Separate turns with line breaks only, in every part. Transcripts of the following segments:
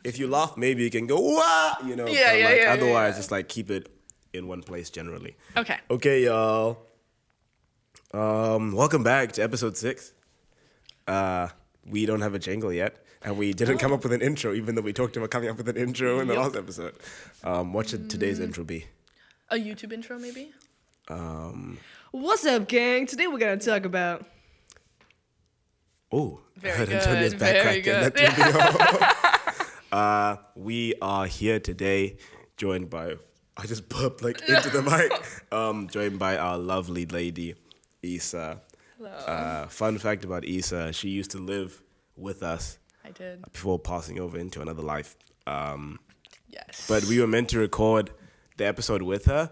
if you laugh, maybe you can go, wah! You know? Otherwise, just like keep it in one place generally.
Okay.
Okay, y'all. Welcome back to episode 6. We don't have a jingle yet, and we didn't come up with an intro, even though we talked about coming up with an intro in the last episode. What should today's intro be?
A YouTube intro, maybe?
What's up, gang? Today we're going to talk about...
Oh, I heard
Very
Antonia's
good,
back
very
cracking that video. We are here today, joined by... I just burped like into the mic. Joined by our lovely lady, Issa.
Hello.
Fun fact about Issa, she used to live with us
I did.
before passing over into another life.
Yes.
But we were meant to record the episode with her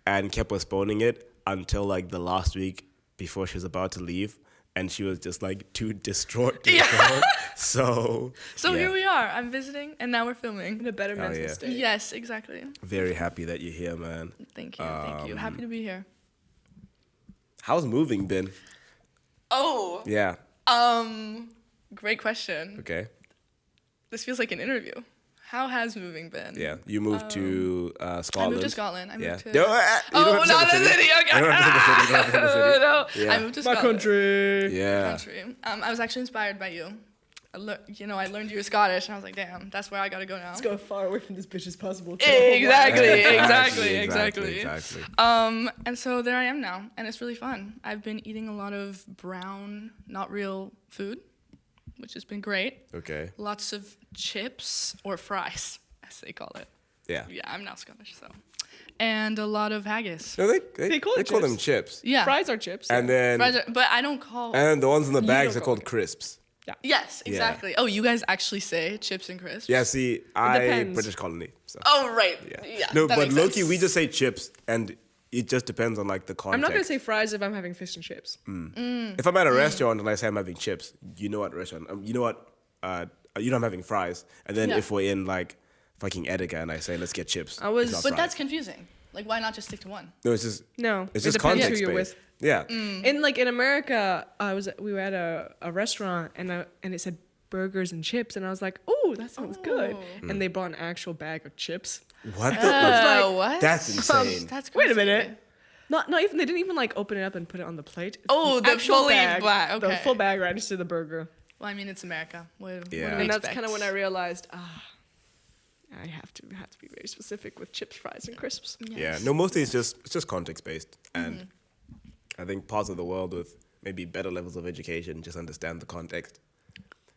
and kept postponing it until like the last week before she was about to leave. And she was just like too distraught to record. So
here we are. I'm visiting, and now we're filming.
in a better mental
yeah.
state.
Yes, exactly.
Very happy that you're here, man.
Thank you. Happy to be here.
How's moving been?
Oh.
Yeah.
Great question.
Okay.
This feels like an interview. How has moving been?
Yeah. You moved to Scotland.
I moved to Scotland. I moved to...
No, you don't have to say
not the city. Okay.
You don't have to say the city. You don't have to say the city.
No.
Yeah.
I moved to
My
Scotland.
country.
Yeah.
Country. I was actually inspired by you. I learned you were Scottish, and I was like, damn, that's where I gotta go now.
Let's go as far away from this bitch as possible.
Exactly.
Exactly.
And so there I am now, and it's really fun. I've been eating a lot of brown, not real food, which has been great.
Okay.
Lots of chips or fries, as they call it.
Yeah.
Yeah, I'm not Scottish, so. And a lot of haggis.
No,
They call it
call
chips.
them chips.
Yeah.
Fries are chips.
And then
But I don't call...
and the ones in the bags
don't
are
call
called crisps.
Yes, exactly. Oh, you guys actually say chips and crisps?
Yeah, see, I
depends.
British colony. So.
Oh, right.
Yeah. No,
that
but
makes
low-key,
sense.
we just say chips, and it just depends on like the context.
I'm not going to say fries if I'm having fish and chips.
If I'm at a restaurant and I say I'm having chips, you know what restaurant? You know what? You know I'm having fries. And then
Yeah.
if we're in like fucking Etika and I say let's get chips,
I was-
it's not
But
fries.
that's confusing. Like, why not just stick to one?
no, it's just
No,
it's
it
just
depends who
context
you're
based.
with.
Yeah.
In America, we were at a restaurant and it said burgers and chips, and I was like, oh, that sounds good. And they brought an actual bag of chips.
What the?
What?
That's insane.
That's
Wait a
crazy.
minute. Not even they didn't even like open it up and put it on the plate. It's
Oh, the
actual
fully
bag,
black.
the
Okay.
full bag right next to the burger.
Well, I mean, it's America. What do
Yeah.
we
And that's
expect?
kind of when I realized, I have to be very specific with chips, fries, and crisps.
Yeah. No, mostly it's just context based, and I think parts of the world with maybe better levels of education just understand the context.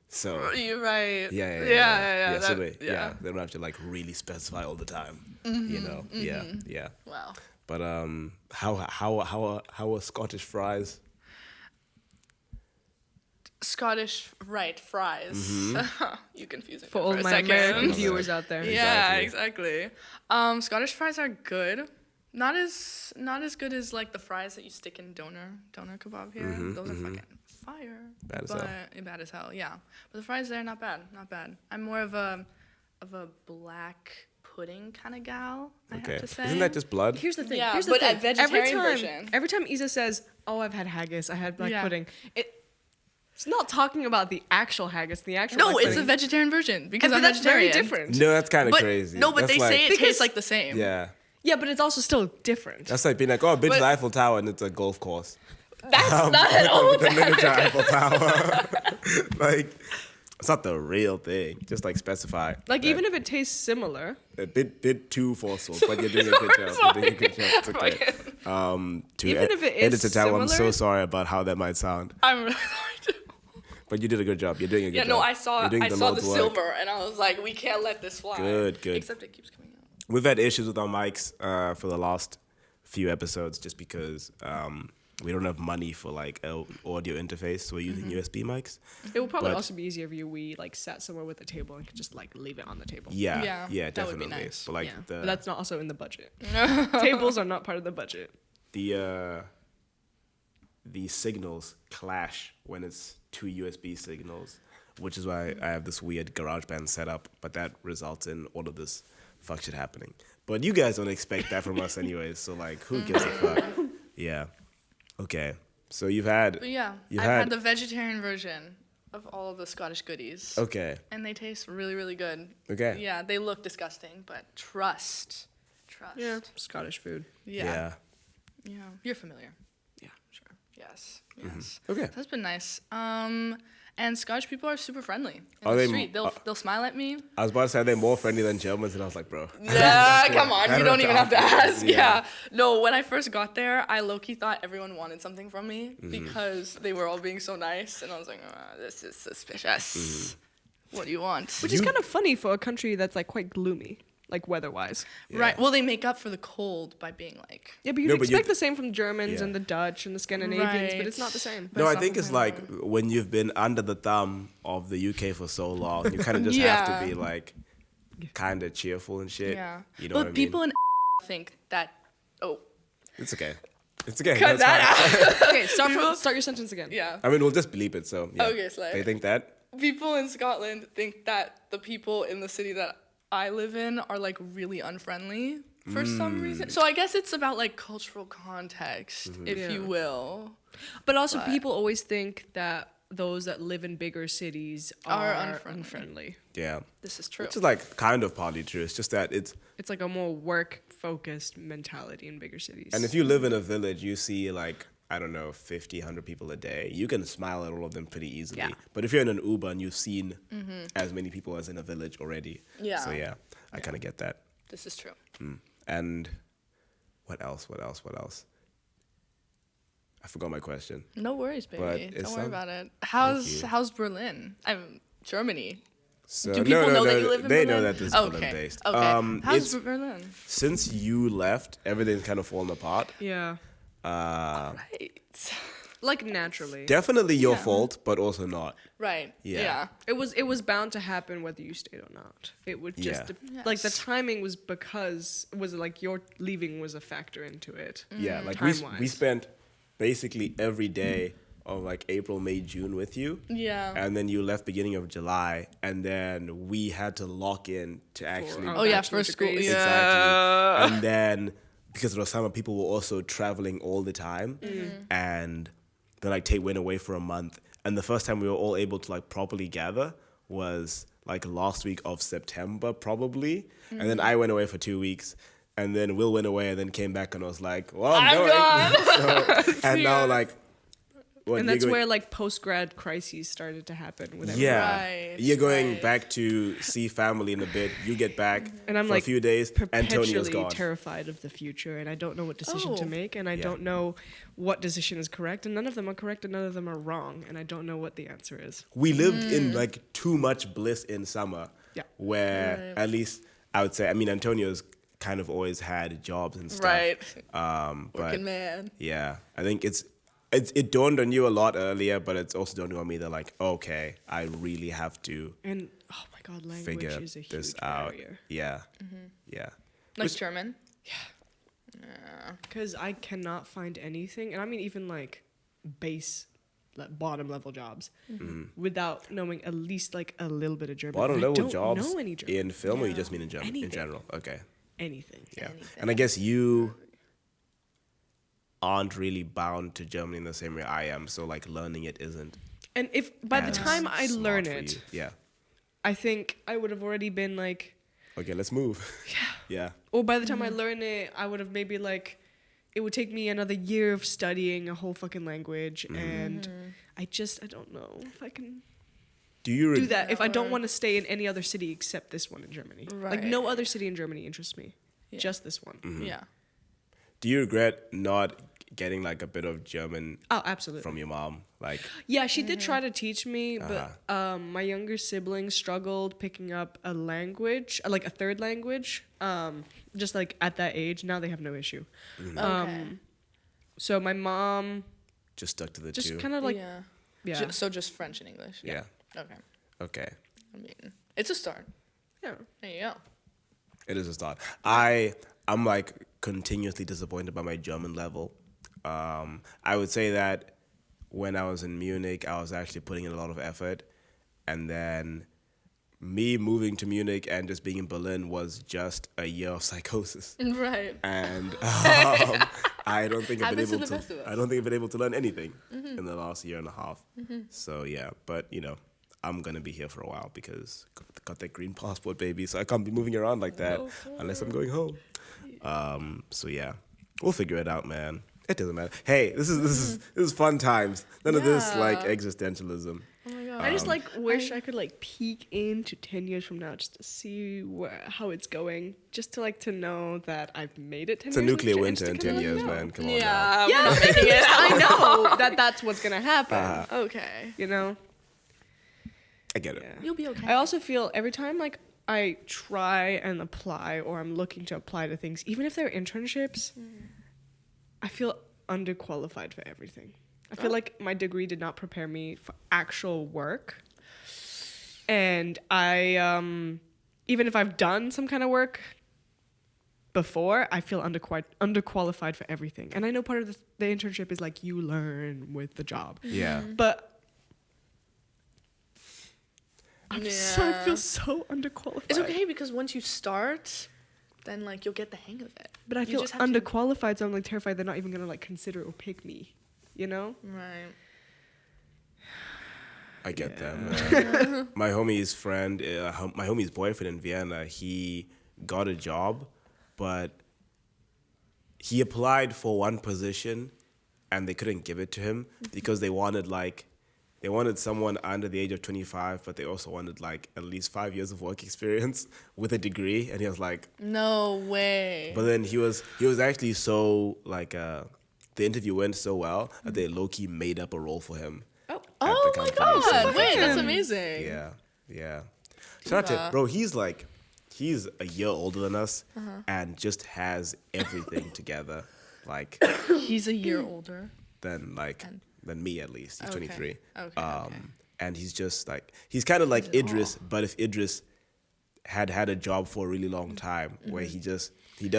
So
You're right.
Yeah. So
that-
they don't have to like really specify all the time. You know. Yeah.
Wow.
But how are Scottish fries?
Scottish, right? Fries. You confusing
For
me
all
for a
my
second.
American viewers out there.
Yeah, exactly. Scottish fries are good. Not as good as like the fries that you stick in doner kebab here. Those are fucking fire.
Bad as hell.
Bad as hell. Yeah, but the fries there not bad. I'm more of a black pudding kind of gal. I
Okay.
have to say.
Isn't that just blood?
Here's the thing.
Yeah,
here's the
but
thing.
a vegetarian version.
Every time Isa says, "Oh, I've had haggis. I had black
Yeah.
pudding," it's not talking about the actual haggis. The actual
No,
black
it's a
pudding.
vegetarian version because
But
I'm
that's very
vegetarian.
different.
No, that's kind of
But
crazy.
no, but
That's
they
like,
say it
Because-
tastes like the same.
Yeah.
Yeah, but it's also still different.
That's like being like, oh, I've been to
But-
the Eiffel Tower and it's a golf course.
That's not at all.
The miniature Eiffel Tower. Like, it's not the real thing. Just like specify.
Like
that
even if it tastes similar,
a bit too forceful, but you're doing a good job. You're doing a good job. It's okay. To
Even if it is
Editor Tower, I'm so
similar-
sorry about how that might sound,
I'm really sorry too.
but you did a good job. You're doing a good
Yeah,
job.
no, I saw
You're doing
the
Lord's work.
silver and I was like, we can't let this fly.
Good.
Except it keeps coming out.
We've had issues with our mics for the last few episodes just because we don't have money for like an audio interface, so we're using USB mics.
it would probably
But-
also be easier if we like sat somewhere with a table and could just like leave it on the table.
Yeah,
Yeah, that would be
definitely.
nice.
But like
Yeah. But that's not also in the budget. Tables are not part of the budget.
the signals clash when it's two USB signals, which is why I have this weird GarageBand setup, but that results in all of this fuck shit happening. But you guys don't expect that from us anyways, so like, who gives a fuck? Yeah. Okay. So you've had...
But yeah,
You've
I've had the vegetarian version. of all of the Scottish goodies.
Okay.
And they taste really, really good.
Okay.
Yeah, they look disgusting, but trust.
Yeah, Scottish food.
Yeah. Yeah. You're familiar.
Yeah.
Sure. Yes. Yes.
Okay.
That's been nice. And Scottish people are super friendly in
Are
the
they-
street. They'll smile at me.
I was about to say they're more friendly than Germans, and I was like, bro.
Yeah, come on.
I
You
don't
don't even have to ask.
Yeah.
Yeah. No, when I first got there, I low-key thought everyone wanted something from me
Mm-hmm.
because they were all being so nice. And I was like, this is suspicious.
Mm-hmm.
What do you want?
Which is kind of funny for a country that's like quite gloomy, like weather-wise.
Right. Well, they make up for the cold by being like...
Yeah, but you'd
No, but
expect
you-
the same from the Germans
Yeah.
and the Dutch and the Scandinavians, but it's
Right.
not the same.
No, I
But
think it's like when you've been under the thumb of the UK for so long, you kind of just have to be like kind of cheerful and shit.
Yeah.
You know
But
what I mean?
people in think that... Oh.
It's okay. It's okay.
Cut
That's
that
fine.
out.
Okay, start your sentence again.
Yeah.
I mean, we'll just bleep it. So yeah.
Okay, slay.
They think that.
People in Scotland think that the people in the city that I live in are like really unfriendly for some reason. So I guess it's about like cultural context, if
Yeah.
you will.
But also, people always think that those that live in bigger cities
Are
are
unfriendly.
unfriendly.
Yeah.
This is true.
Which is like kind of partly true. It's just that it's.
It's like a more work-focused mentality in bigger cities.
And if you live in a village, you see like, I don't know, 50, 100 people a day. You can smile at all of them pretty easily.
Yeah.
But if you're in an Uber and you've seen as many people as in a village already.
Yeah.
So yeah, I kind of get that.
This is true.
And what else? I forgot my question.
No worries,
But
baby.
it's
Don't worry
some-
about it.
you.
How's Berlin? I'm Germany.
So,
Do people know that you live in
they
Berlin?
know that this is
Okay.
Berlin based.
Okay. How's
it's,
Berlin?
since you left, everything's kind of fallen apart.
yeah,
Right.
like naturally.
Definitely your
Yeah.
fault, but also not.
Right.
Yeah.
Yeah.
It was bound to happen whether you stayed or not. It would just
Yeah.
like the
Yes.
timing was like your leaving was a factor into it.
Yeah, like
Time-wise.
we spent basically every day of like April, May, June with you.
Yeah.
And then you left beginning of July, and then we had to lock in to actually.
our
Oh yeah,
bachelor
for school.
degrees.
Yeah.
Exactly. And then because of the summer, people were also traveling all the time, and they like went away for a month. And the first time we were all able to like properly gather was like last week of September, probably. And then I went away for 2 weeks. And then Will went away and then came back and was like, well, I'm going. So, and now like, what,
And
you're
that's
going-
where like post-grad crises started to happen with everyone.
yeah,
Right,
you're going
right.
back to see family in a bit. You get back
And I'm
for
like
a few days. Antonio's
perpetually
gone.
terrified of the future, and I don't know what decision to
Oh.
make, and I
Yeah.
don't know what decision is correct, and none of them are correct, and none of them are wrong, and I don't know what the answer is.
We lived in like too much bliss in summer.
Yeah.
Where
Right.
at least I would say, I mean, Antonio's kind of always had jobs and stuff.
Right.
But
Working man.
yeah, I think it dawned on you a lot earlier, but it's also dawned on me that like, okay, I really have to
And oh my god, language
figure
is a huge
this out.
barrier
Yeah. Yeah.
Like
Which-
German.
because I cannot find anything, and I mean even like base. Bottom level jobs without knowing at least like a little bit of German.
Bottom
I
level
don't
jobs
know any German.
in film, or you
Yeah.
just mean in German in
Anything.
general? Okay.
anything.
Yeah.
Anything.
And I guess you aren't really bound to Germany in the same way I am, so like learning it isn't.
And if by the
as
time I
smart
learn
for
it,
you. Yeah.
I think I would have already been like,
Okay, let's move. Yeah.
or by the time I learn it, I would have maybe like, it would take me another year of studying a whole fucking language, and I don't know if I can
Do you
do that if I don't
Or-
want to stay in any other city except this one in Germany. Like
Right.
no other city in Germany interests me,
Yeah.
just this one.
Yeah.
Do you regret not getting like a bit of German
Oh, absolutely.
from your mom? Like,
Yeah, she did try to teach me, but my younger siblings struggled picking up a language, like a third language, just like at that age. Now they have no issue.
Okay.
So my mom
just stuck to the
just
two.
kind of like,
yeah.
yeah.
So just French and English.
Yeah.
Okay.
Okay.
I mean, it's a start.
yeah.
There you go.
It is a start. I'm like continuously disappointed by my German level. I would say that when I was in Munich, I was actually putting in a lot of effort, and then me moving to Munich and just being in Berlin was just a year of psychosis.
Right.
And I don't think I've been
Happens to
able
the best of us.
I don't think I've been able to learn anything in the last year and a half. So yeah, but I'm gonna be here for a while because got that green passport, baby. So I can't be moving around like that unless I'm going home. So yeah, we'll figure it out, man. It doesn't matter. Hey, this is fun times. None of this like
Yeah.
existentialism.
Oh my god.
I just like wish I could like peek into 10 years from now just to see how it's going, just to know that I've made it 10
It's a
years.
nuclear
and
winter
just
in
to kinda
10 years,
know.
man. Come on now.
Yeah.
Yeah,
We're not making it.
I know that's what's gonna happen.
Okay.
You know.
I get it.
Yeah.
You'll be okay.
I also feel every time like I try and apply or I'm looking to apply to things, even if they're internships, I feel underqualified for everything. I feel like my degree did not prepare me for actual work. And I even if I've done some kind of work before, I feel underqualified for everything. And I know part of the internship is like you learn with the job.
Yeah.
But I
Yeah.
feel so underqualified.
It's okay because once you start, then like you'll get the hang of it.
But I
You
feel
just have to-
underqualified, so I'm like terrified they're not even gonna like consider or pick me. You know?
Right.
I get that, man. My homie's friend, my homie's boyfriend in Vienna, he got a job, but he applied for one position and they couldn't give it to him because they wanted someone under the age of 25, but they also wanted like at least 5 years of work experience with a degree. And he was like,
No way.
but then he was actually so like, the interview went so well that they low-key made up a role for him.
Oh
the
my
company, so
god. Wait, that's
fucking-
amazing.
Yeah. Shout out to bro. He's a year older than us and just has everything together, like
He's a year older.
than me at least. He's
Okay.
23.
Okay.
And he's just like he's kind of like Idris, but if Idris had a job for a really long time where he does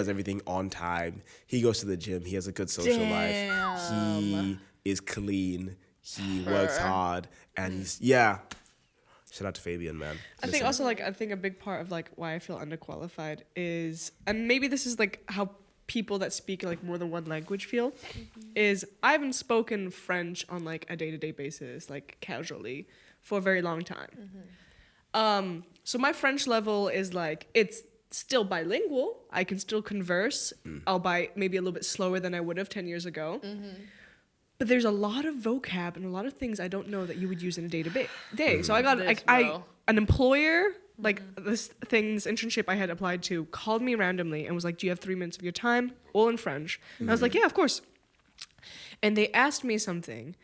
everything on time. He goes to the gym. He has a good social life. He is clean. He works hard, and he's Shout out to Fabian, man.
I think also like I think a big part of like why I feel underqualified is, and maybe this is like how people that speak like more than one language feel, is I haven't spoken French on like a day-to-day basis, like casually, for a very long time. So my French level is like it's still bilingual. I can still converse, albeit maybe a little bit slower than I would have 10 years ago. But there's a lot of vocab and a lot of things I don't know that you would use in a day. So I got an employer, like this internship I had applied to, called me randomly and was like, do you have 3 minutes of your time? All in French. And I was like, yeah, of course. And they asked me something.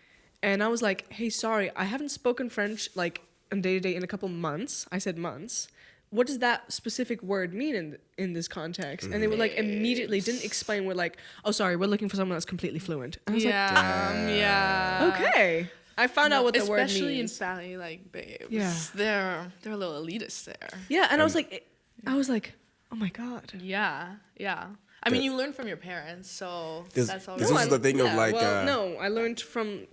And I was like, hey, sorry, I haven't spoken French like on day-to-day in a couple months. I said months. What does that specific word mean in this context? And they were like immediately didn't explain. We're like, oh, sorry, we're looking for someone that's completely fluent. And I was
Yeah.
like, okay. I found out what the word
Especially in
means.
Sally, like babes.
Yeah.
They're a little elitist there.
Yeah, and I was like, oh my god.
Yeah. I mean, you learn from your parents, so that's all.
This is the thing of like,
no, I learned from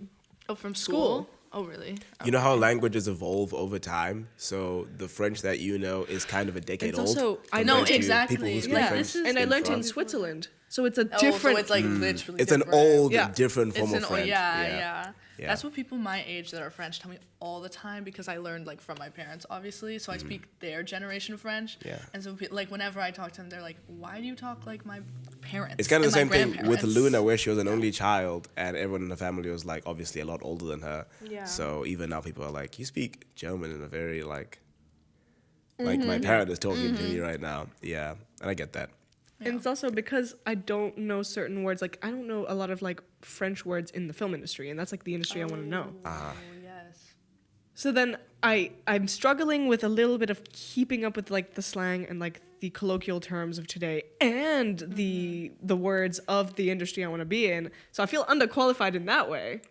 from
school.
school. Oh, really?
you know how languages evolve over time. So the French that you know is kind of a decade
It's
old.
also I
compared
know
to
exactly.
People who speak
Yeah,
French
this is-
and I
in
learned in
France.
Switzerland, so it's a
Different.
different.
So it's like literally.
It's an
different.
old,
Yeah.
different
It's
form
an
of French.
yeah.
Yeah.
That's what people my age that are French tell me all the time because I learned like from my parents, obviously. So I speak their generation of French.
Yeah.
And so like whenever I talk to them, they're like, "Why do you talk like my parents?"
It's kind of the
and
same
my
thing with
grandparents?"
Luna, where she was an only child, and everyone in the family was like obviously a lot older than her.
Yeah.
So even now, people are like, "You speak German in a very like my parent is talking to me right now." Yeah, and I get that.
And it's also because I don't know certain words. Like I don't know a lot of like French words in the film industry, and that's like the industry I want to know.
Oh yes.
So then I'm struggling with a little bit of keeping up with like the slang and like the colloquial terms of today and the words of the industry I want to be in. So I feel underqualified in that way.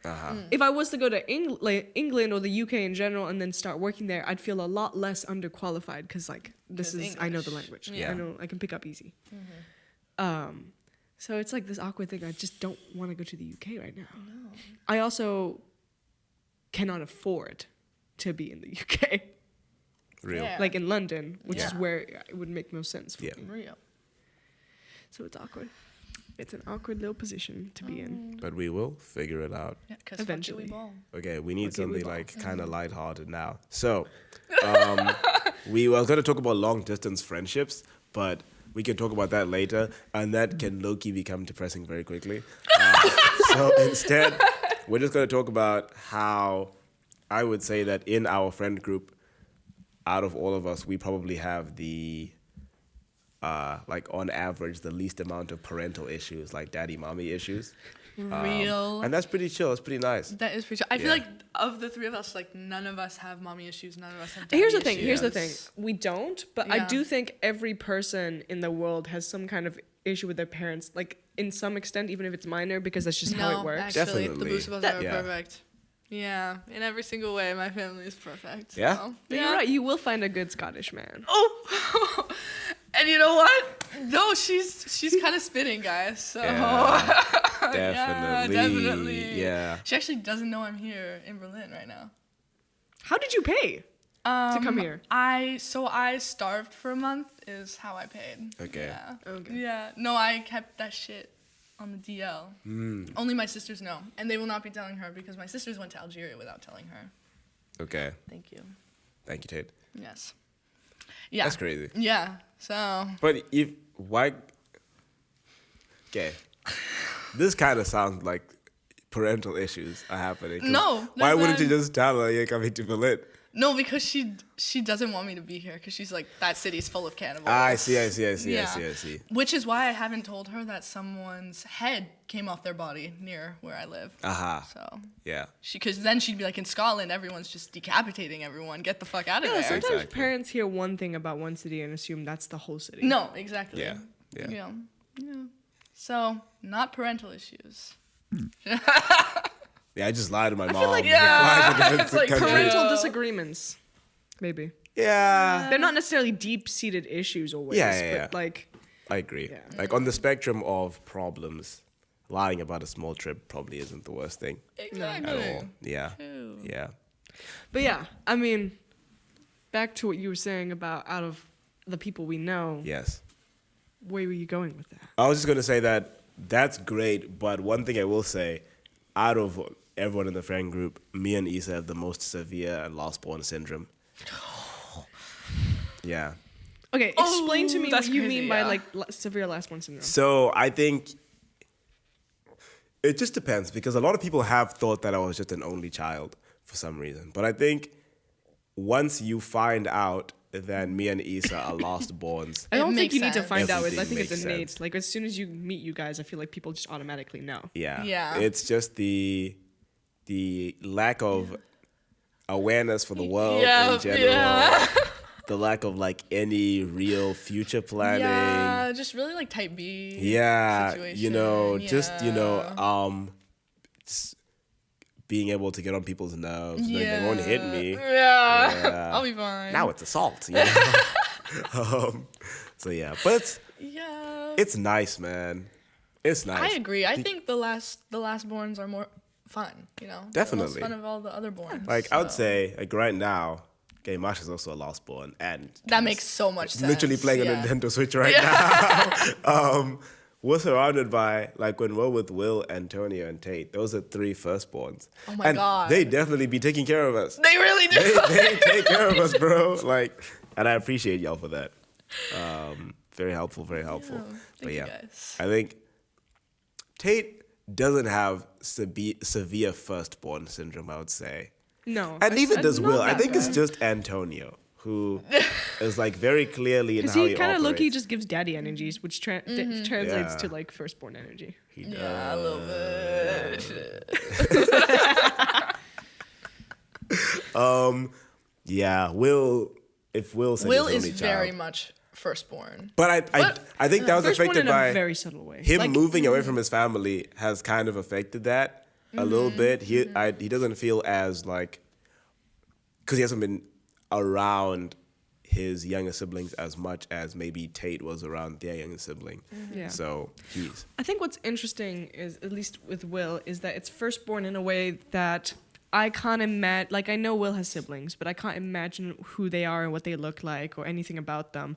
If I was to go to England or the UK in general and then start working there, I'd feel a lot less underqualified because like this is
'Cause
I know the
English.
language.
Yeah.
I know I can pick up easy. So it's like this awkward thing. I just don't want to go to the UK right now. No. I also cannot afford to be in the UK,
Real.
Yeah.
like in London, which is
Yeah.
where it would make no sense for
Yeah.
me.
Real.
So it's awkward. It's an awkward little position to be in.
But we will figure it out.
Yeah, because
Eventually.
we ball.
Okay, we need
Okay, we
something
will.
like kind of lighthearted now. So, we were going to talk about long distance friendships, but we can talk about that later, and that can low-key become depressing very quickly. So instead, we're just going to talk about how I would say that in our friend group, out of all of us, we probably have the like on average the least amount of parental issues, like daddy mommy issues.
Real.
And that's pretty chill. It's pretty nice.
That is pretty. I feel
Yeah.
like of the three of us, like none of us have mommy issues. None of us have. Daddy
Here's the thing.
issues.
Here's the thing. We don't, but I
Yeah.
do think every person in the world has some kind of issue with their parents, like in some extent, even if it's minor, because that's just how it works.
Actually,
Definitely.
the Busabas are
Yeah.
perfect. Yeah, in every single way, my family is perfect.
Yeah?
So,
But you're right. You will find a good Scottish man.
Oh, and you know what? No, she's kind of spinning, guys. So
Yeah.
yeah,
Definitely.
definitely.
Yeah.
She actually doesn't know I'm here in Berlin right now.
How did you pay to come here?
I starved for a month is how I paid.
Okay.
Yeah.
Okay.
Yeah. No, I kept that shit on the DL. Only my sisters know, and they will not be telling her because my sisters went to Algeria without telling her.
Okay.
Thank you.
Thank you, Tate.
Yes. Yeah.
That's crazy.
Yeah. So.
But why? Okay. This kind of sounds like parental issues are happening. 'Cause
No,
Why
that's
wouldn't you
not-
just tell her you're coming to Berlin?
No, because she doesn't want me to be here because she's like that city's full of cannibals.
I see. I see.
Which is why I haven't told her that someone's head came off their body near where I live.
Aha.
So
Yeah.
because then she'd be like, in Scotland, everyone's just decapitating everyone. Get the fuck out of
Yeah,
there.
sometimes
Exactly.
parents hear one thing about one city and assume that's the whole city.
No, exactly.
Yeah. Yeah.
Yeah. So not parental issues.
Yeah. I just lied to my mom.
like-
Yeah.
Fly to a
It's like
different country.
Parental
Yeah.
disagreements, maybe.
Yeah.
They're not necessarily deep-seated issues always,
Yeah.
but like,
I agree.
Yeah.
Like on the spectrum of problems, lying about a small trip probably isn't the worst thing
Exactly.
at all. Yeah.
True.
Yeah.
but yeah, I mean, back to what you were saying about out of the people we know,
Yes.
where were you going with that?
I was just gonna say that that's great, but one thing I will say, out of everyone in the friend group, me and Issa have the most severe and lost born syndrome. Yeah.
Okay, explain to me what
that's
you
crazy,
mean by
yeah.
like severe last one syndrome.
So I think it just depends because a lot of people have thought that I was just an only child for some reason. But I think once you find out that me and Issa are lost borns,
I don't think
makes
you need to
sense.
find out. I
Everything
think it's
makes
innate.
sense.
Like as soon as you meet you guys, I feel like people just automatically know.
yeah.
Yeah.
It's just the lack of awareness for the world in general.
Yeah.
The lack of like any real future planning.
Yeah, just really like type B.
Yeah,
situation.
you know, just
Yeah.
just being able to get on people's nerves. Like, they won't hit me.
Yeah.
Yeah.
I'll be fine.
Now it's assault. You know? So yeah, but
Yeah.
it's nice, man. It's nice.
I agree. I think the lastborns are more fun, you know?
Definitely.
The most fun of all the other borns.
Like I would
so.
say, like right now, okay, Masha's also a lost born, and
That makes so much sense.
literally playing
yeah.
a Nintendo Switch right now. We're surrounded by, like, when we're with Will, Antonio, and Tate, those are 3 firstborns.
Oh my
and
God.
they definitely be taking care of us.
They really do.
They take care of us, bro. Like, and I appreciate y'all for that. Very helpful, very helpful.
Thank
But
you
yeah,
guys.
I think Tate doesn't have severe firstborn syndrome, I would say.
No,
And neither does
not
Will. I
that
think it's
bad.
just Antonio who is like very clearly in
Because
how
he
he
kind of
operates.
low-key just gives daddy energies, which translates
Yeah.
to like firstborn energy.
He does.
Yeah, a little bit.
Yeah, Will. If Will said
Will
his
is
only
very
child.
much firstborn.
But I think that was
Firstborn
affected
in
by
a very subtle way.
him
Like,
moving away from his family has kind of affected that a little
Mm-hmm.
bit. He doesn't feel as like because he hasn't been around his younger siblings as much as maybe Tate was around their younger sibling.
Yeah.
So he's
I think what's interesting is, at least with Will, is that it's firstborn in a way that I can't imagine. Like, I know Will has siblings, but I can't imagine who they are and what they look like or anything about them.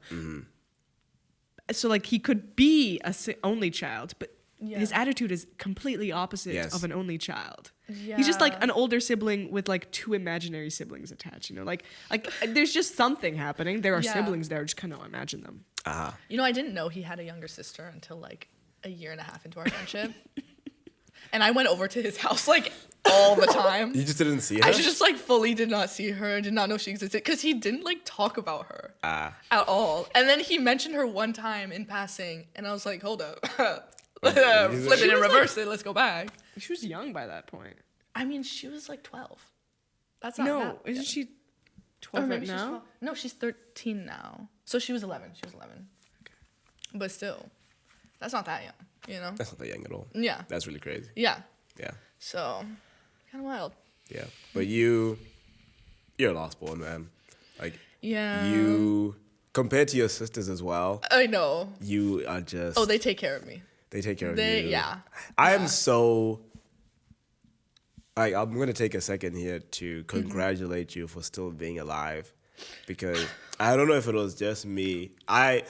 So, like, he could be a only child, but his attitude is completely opposite
Yes.
of an only child.
Yeah.
He's just like an older sibling with like two imaginary siblings attached. You know, like there's just something happening. There are
Yeah.
siblings there. I just cannot imagine them.
You know, I didn't know he had a younger sister until like a year and a half into our friendship. And I went over to his house like all the time.
You just didn't see her?
I just like fully did not see her, did not know she existed, because he didn't like talk about her at all. And then he mentioned her one time in passing, and I was like, hold up. Flip it and reverse it, let's go back.
She was young by that point.
I mean, she was like 12. That's not
No,
that
isn't
young.
she
Or
12 right
maybe she's
now?
12. No, she's 13 now. So she was 11. She was 11. But still, that's not that young, you know?
That's not that young at all.
Yeah.
That's really crazy.
Yeah.
Yeah.
So, kind of wild.
Yeah. But you're a lost born, man. Like,
Yeah.
you, compared to your sisters as well,
I know.
you are just.
Oh, they take care of me.
They take care of
They,
you.
yeah.
I am so. I'm gonna take a second here to congratulate you for still being alive, because I don't know if it was just me. I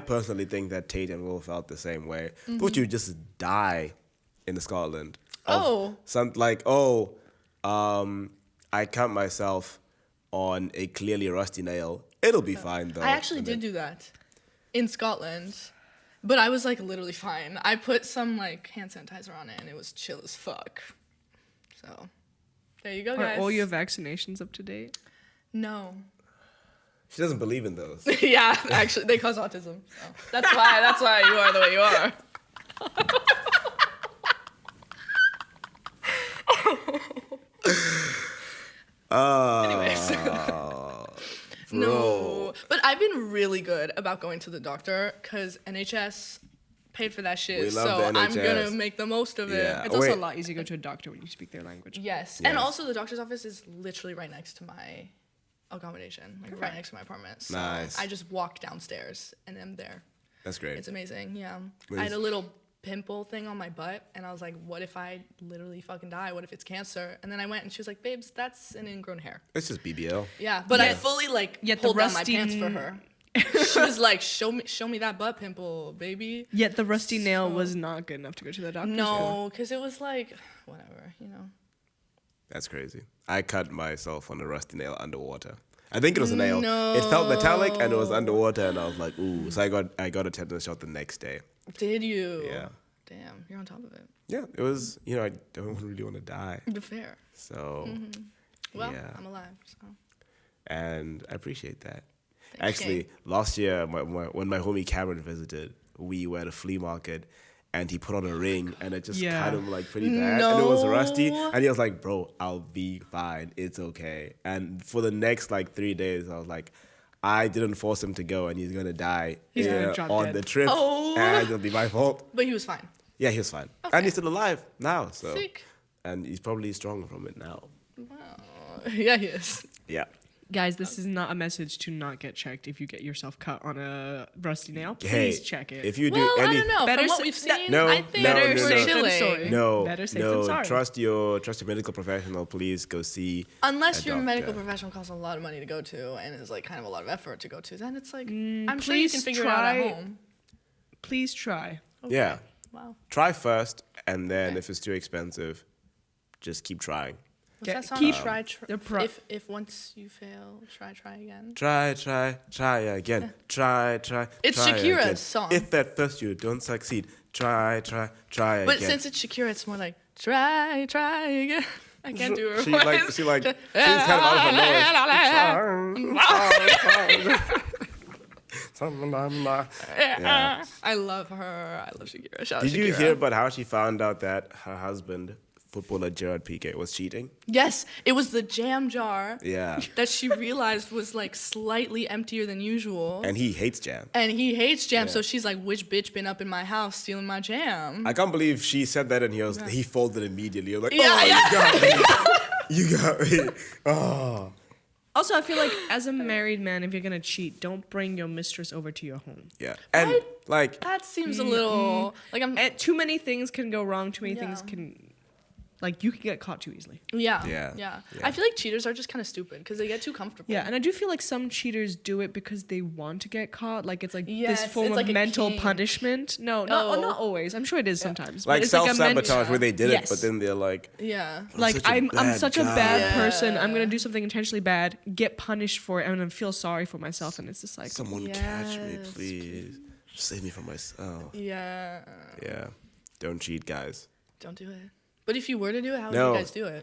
personally think that Tate and Will felt the same way. Thought you would just die in Scotland.
Oh.
I cut myself on a clearly rusty nail. It'll be fine though.
I actually
And
did
then-
do that in Scotland. But I was like literally fine. I put some like hand sanitizer on it and it was chill as fuck. So, there you go,
Are
guys.
all your vaccinations up to date?
No.
She doesn't believe in those.
Yeah, actually, they cause autism. So. That's why you are the way you are. Anyways. No. But I've been really good about going to the doctor because NHS paid for that shit.
We love
So
the
I'm going to
NHS.
make the most of it.
Yeah.
It's also
Wait.
a lot easier to go to a doctor when you speak their language.
Yes.
Yes.
And also the doctor's office is literally right next to my accommodation, like right next to my apartment. So
Nice.
I just walk downstairs and I'm there.
That's great.
It's amazing. Yeah.
What
I had
is-
a little pimple thing on my butt and I was like, what if I literally fucking die? What if it's cancer? And then I went and she was like, babes, that's an ingrown hair.
It's just BBL.
Yeah. But I fully like
Yet the
pulled down my
rusty
pants for her. She was like, show me that butt pimple, baby.
Yet the rusty nail
So-
was not good enough to go to the doctor.
No, because it was like, whatever, you know.
That's crazy. I cut myself on a rusty nail underwater. I think it was a nail. It felt metallic and it was underwater, and I was like, ooh. So I got a tetanus shot the next day.
Did you?
Yeah.
Damn, you're on top of it.
Yeah, it was. I don't really want to die.
Fair.
So,
Well,
yeah.
I'm alive, so.
And I appreciate that.
Thank
Actually,
you.
last year when my homie Cameron visited, we were at a flea market. And he put on a ring, and it just
Yeah.
cut him like pretty bad, and it was rusty.
No.
And he was like, "Bro, I'll be fine. It's okay." And for the next like 3 days, I was like, "I didn't force him to go, and he's gonna die
He's gonna drop
on
dead.
the trip,
Oh.
and it'll be my fault."
But he was fine.
Yeah, he was fine,
Okay.
and he's still alive now. So,
Sick.
and he's probably strong from it now.
Wow. Yeah, he is.
Yeah.
Guys, this is not a message to not get checked if you get yourself cut on a rusty nail. Please
Hey,
check it.
if you do
Well, I
any,
don't know.
Better
From what
sa-
we've seen,
No,
I think
no,
we're
no, no.
chilling.
Sorry.
no,
Better safe than
no,
sorry.
trust your medical professional. Please go see.
Unless
a
your medical
doctor.
professional costs a lot of money to go to and is like kind of a lot of effort to go to, then it's like,
Mm,
I'm sure you
please
can figure it out
try-
at home.
Please try.
Okay.
Yeah.
Wow.
Try first, and then
Okay.
if it's too expensive, just keep trying.
What's
Get-
that song?
keep-
Try,
the pro-
if once you fail, try again.
Try again. Try.
It's
try
Shakira's
again.
song.
If at first you don't succeed, try
But
again.
since it's Shakira, it's more like try again. I can't do her
She
voice.
like she's kind of out of her nose. Yeah.
I love her. I love Shakira. Shout out
Did you
Shakira.
hear about how she found out that her husband, footballer Gerard Piqué, was cheating?
Yes, it was the jam jar
Yeah.
that she realized was like slightly emptier than usual.
And he hates jam.
And he hates jam,
Yeah.
so she's like, which bitch been up in my house stealing my jam?
I can't believe she said that, and he folded immediately. You're like,
Yeah,
oh,
yeah.
you got me. You got me. Oh.
Also, I feel like as a married man, if you're gonna cheat, don't bring your mistress over to your home.
Yeah. And
Right?
like,
That seems a little like I'm.
And too many things can go wrong. Too many
Yeah.
things can Like, you can get caught too easily.
Yeah. I feel like cheaters are just kind of stupid because they get too comfortable.
Yeah, and I do feel like some cheaters do it because they want to get caught. Like, it's like
Yes,
this form
it's
of
like a
mental
kink.
punishment. No, not always. I'm sure it is sometimes. but
Like
it's like a
self-sabotage where they did it,
Yes.
but then they're like,
Yeah.
Like, I'm such a
guy.
bad person. I'm
Yeah.
going to do something intentionally bad, get punished for it, and then feel sorry for myself. And it's just like,
Someone catch me,
Yes.
please. Save me from myself.
Yeah.
Yeah. Don't cheat, guys.
Don't do it. But if you were to do it, how would
No.
you guys do it?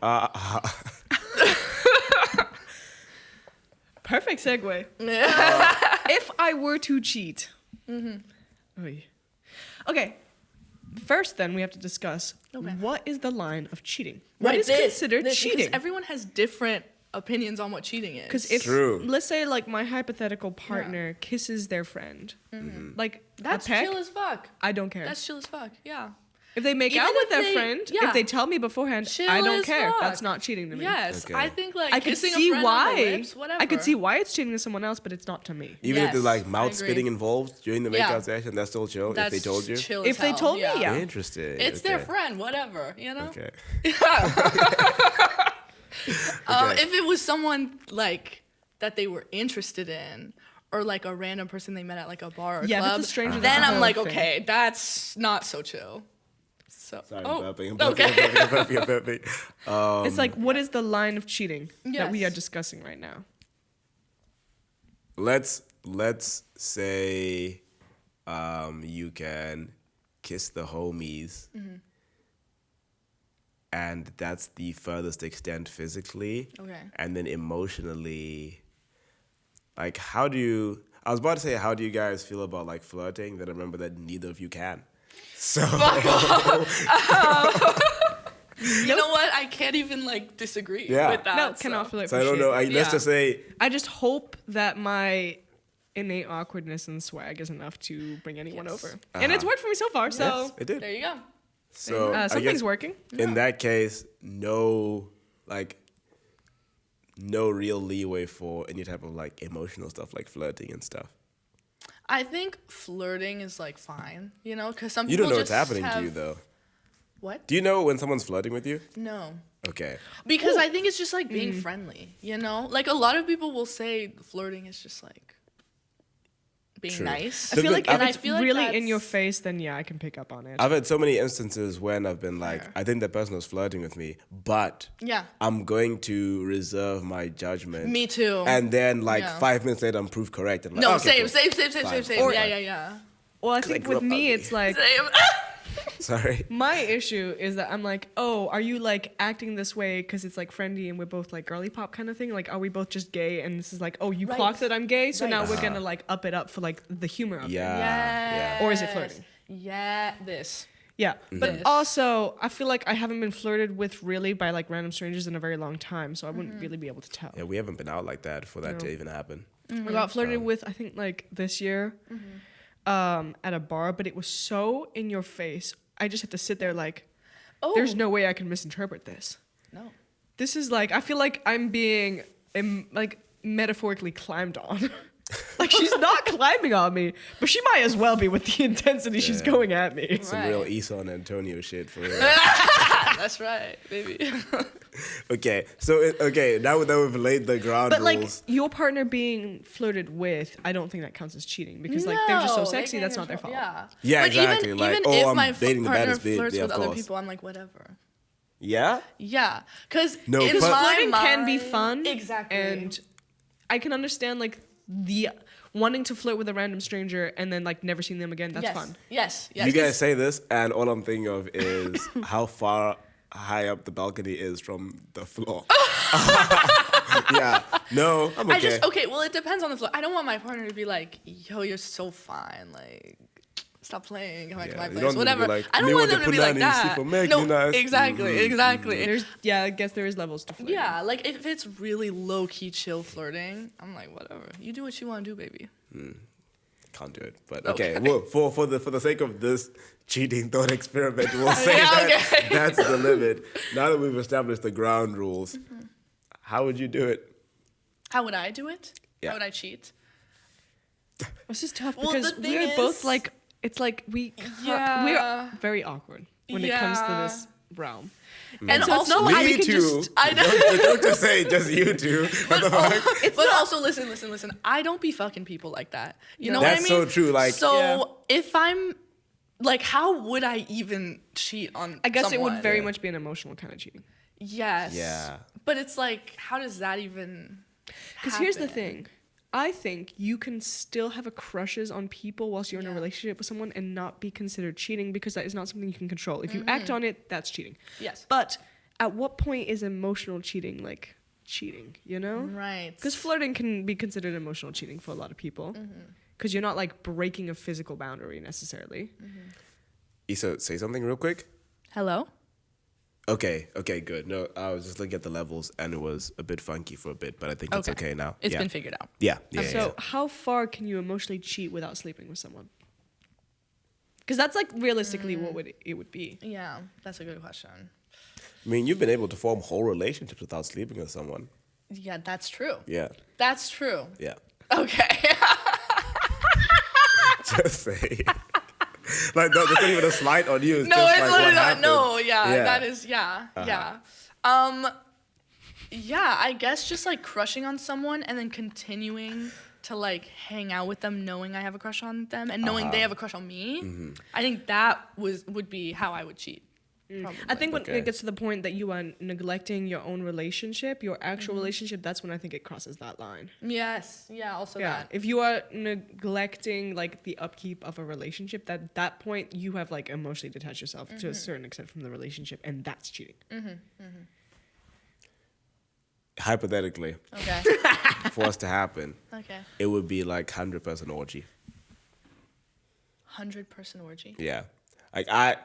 perfect segue. If I were to cheat. Oy. Okay. First, then, we have to discuss what is the line of cheating? What is considered
because
cheating?
everyone has different opinions on what cheating is.
Because if,
True.
let's say, like, my hypothetical partner kisses their friend, like,
that's
a peck,
chill as fuck.
I don't care.
That's chill as fuck. Yeah.
If they make
Even
out with
if
their
they-
friend,
yeah.
if they tell me beforehand,
Chill
I don't
as
care.
fuck.
That's not cheating to me.
Yes,
Okay.
I think like
I could
kissing
see
a friend
why.
on the lips, whatever.
I could see why it's cheating to someone else, but it's not to me.
Even if there's
Yes,
like mouth
I agree.
spitting involved during the
Yeah.
makeout session, that's still chill
That's
if they told you.
chill as
If they
hell,
told me, yeah.
Interesting.
It's their
Okay.
friend, whatever, you know.
Okay.
If it was someone like that they were interested in, or like a random person they met at like a bar or
Yeah, if it's
club,
a stranger,
then
that's a
I'm
whole
like,
thing.
okay, that's not so chill. So,
Sorry,
oh,
I'm burping.
okay.
I'm burping.
It's like, what is the line of cheating that we are
Yes.
discussing right now?
Let's say you can kiss the homies, and that's the furthest extent physically.
Okay.
And then emotionally, like, how do you? I was about to say, how do you guys feel about like flirting? Then I remember that neither of you can. So
You know what? I can't even like disagree
Yeah.
with that.
No, cannot feel it
so
for
I don't
shit.
know. Let's
Yeah.
just say
I just hope that my innate awkwardness and swag is enough to bring anyone
Yes.
over. And it's worked for me so far, so
yes, it did.
There you go.
So I
something's
guess
working.
in that case, no real leeway for any type of like emotional stuff like flirting and stuff.
I think flirting is like fine, you know, because some
You
people
don't know what's
just
happening
have,
to you though.
What?
Do you know when someone's flirting with you?
No.
Okay.
Because I think it's just like being friendly, you know? Like a lot of people will say flirting is just like being
True.
nice.
I feel like
And
if
I
it's
feel like
really in
that's-
your face, then yeah, I can pick up on it.
I've had so many instances when I've been like,
Fair.
I think that person was flirting with me, but
Yeah.
I'm going to reserve my judgment.
Me too.
And then like
Yeah.
5 minutes later, I'm proved correct. And like,
No,
okay, cool.
same.
Fine.
Same.
Or-
Yeah.
Well, I
'Cause I
think
grew
with
up
me,
ugly.
it's like,
Same.
Sorry.
my issue is that I'm like, oh, are you like acting this way because it's like friendly and we're both like girly pop kind of thing? Like, are we both just gay? And this is like, oh, you
Right.
clocked that I'm gay, so
Right.
now we're gonna like up it up for like the humor of it.
Yeah.
Or is it flirting?
Yeah, this.
Yeah, but
This.
also I feel like I haven't been flirted with really by like random strangers in a very long time, so I wouldn't really be able to tell.
Yeah, we haven't been out like that for that to even happen.
I got flirted with I think like this year, at a bar, but it was so in your face. I just had to sit there like,
Oh.
there's no way I can misinterpret this.
No.
This is like I feel like I'm being like metaphorically climbed on. Like she's not climbing on me, but she might as well be with the intensity she's
Yeah.
going at me.
Some
Right.
real Esau and Antonio shit for real.
That's right, baby.
Okay, so now that we've laid the ground
But like
rules.
your partner being flirted with, I don't think that counts as cheating because like they're just so
No, they
sexy.
can't
That's not their
control-
fault.
Yeah.
Yeah,
But
exactly.
Even,
Like,
even
oh,
if
I'm
my
dating the
partner
baddest bitch.
flirts
Yeah,
with
of
other
course.
people, I'm like, whatever.
Yeah?
Yeah, because
No,
in
but-
my
Flirting can be
mind-
fun.
Exactly.
And I can understand like the wanting to flirt with a random stranger and then like never seeing them again. That's
yes.
fun.
Yes. Yes.
You guys say this, and all I'm thinking of is how far high up the balcony is from the floor. Yeah. No, I'm okay.
Well, it depends on the floor. I don't want my partner to be like, yo, you're so fine. Like, stop playing. Come back to
Yeah,
my
you
place.
don't need to be
Whatever.
like,
I don't
"Me
want
want
them
to
to be
put
like
down easy
that.
for Meg,
No,
you nice."
exactly. Exactly.
There's I guess there is levels to flirting.
Yeah, like if it's really low key chill flirting, I'm like, whatever. You do what you want to do, baby.
Can't do it. But okay,
Okay.
well, for the sake of this cheating thought experiment, we'll say
Yeah,
that
okay.
that's the limit. Now that we've established the ground rules, how would you do it?
How would I do it?
Yeah.
How would I cheat?
This is tough
Well,
because
the thing
we're both
is-
like it's like
Yeah.
we're very awkward when it comes to this realm.
And
so it's
also,
not like
Me
we can
too.
just.
I know.
Don't just say just you two. What the fuck?
But also, listen. I don't be fucking people like that. You know
That's
what I mean?
so true. Like,
so if I'm like, how would I even cheat on?
I guess it
someone?
would very much be an emotional kind of cheating.
Yes.
Yeah.
But it's like, how does that even?
Because here's the
happen?
thing. I think you can still have a crushes on people whilst you're in a relationship with someone and not be considered cheating because that is not something you can control. If you act on it, that's cheating.
Yes.
But at what point is emotional cheating like cheating, you know?
Right.
Because flirting can be considered emotional cheating for a lot of people. Because you're not like breaking a physical boundary necessarily.
Issa, say something real quick.
Hello.
Okay, good. No, I was just looking at the levels and it was a bit funky for a bit, but I think it's okay now.
It's
yeah.
been figured out.
Yeah.
So how far can you emotionally cheat without sleeping with someone? Because that's like realistically what it would be.
Yeah, that's a good question.
I mean, you've been able to form whole relationships without sleeping with someone.
Yeah, that's true.
Yeah.
That's true.
Yeah.
Okay.
Just say. Like, no, that's not even a slight on you. It's
No,
just
it's
like what
literally not.
happened.
No, yeah,
Yeah.
that is, yeah. Yeah, I guess just like crushing on someone and then continuing to like hang out with them knowing I have a crush on them and knowing they have a crush on me. I think that would be how I would cheat. Probably.
I think when
Okay.
it gets to the point that you are neglecting your own relationship, your actual relationship, that's when I think it crosses that line.
Yes, yeah, also
Yeah.
that.
If you are neglecting like the upkeep of a relationship, at that point you have like emotionally detached yourself to a certain extent from the relationship, and that's cheating.
Hypothetically,
Okay.
for us to happen,
Okay.
it would be like 100% orgy.
100% orgy.
Yeah. Like, I...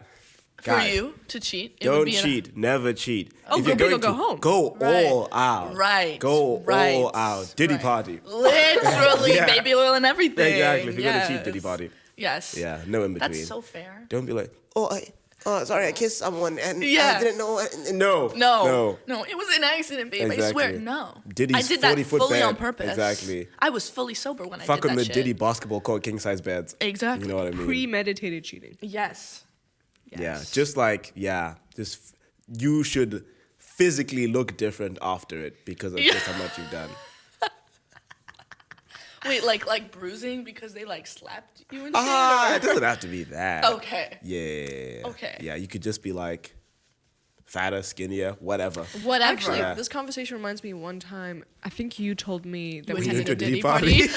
For
guys,
you to cheat, it would
Don't
be
cheat. Never cheat.
Oh,
If
go
you're
big or
going
go
to,
home.
go
Right.
all out.
Right.
Go
Right.
all out. Diddy
Right.
party.
Literally,
Yeah.
baby oil and everything.
Exactly. If you're
yes.
going to cheat, Diddy party.
Yes.
Yeah, no in between.
That's so fair.
Don't be like, sorry, I kissed someone and
Yeah.
I didn't know. No.
No, it was an accident, babe. I swear,
Exactly.
no.
Diddy's
I did that
40-foot
fully
bed.
on purpose.
Exactly.
I was fully sober when I
Fuck
did
on
that
the
shit.
Diddy basketball court king size beds.
Exactly.
You know what I mean?
Premeditated cheating.
Yes.
Yeah, just like, you should physically look different after it because of just how much you've done.
Wait, like bruising because they like slapped you and shit?
It doesn't have to be that.
Okay.
Yeah.
Okay.
Yeah, you could just be like fatter, skinnier, whatever.
Whatever.
Actually,
Yeah.
this conversation reminds me one time. I think you told me that
You
we
attended
went
a
to a Diddy
Diddy party.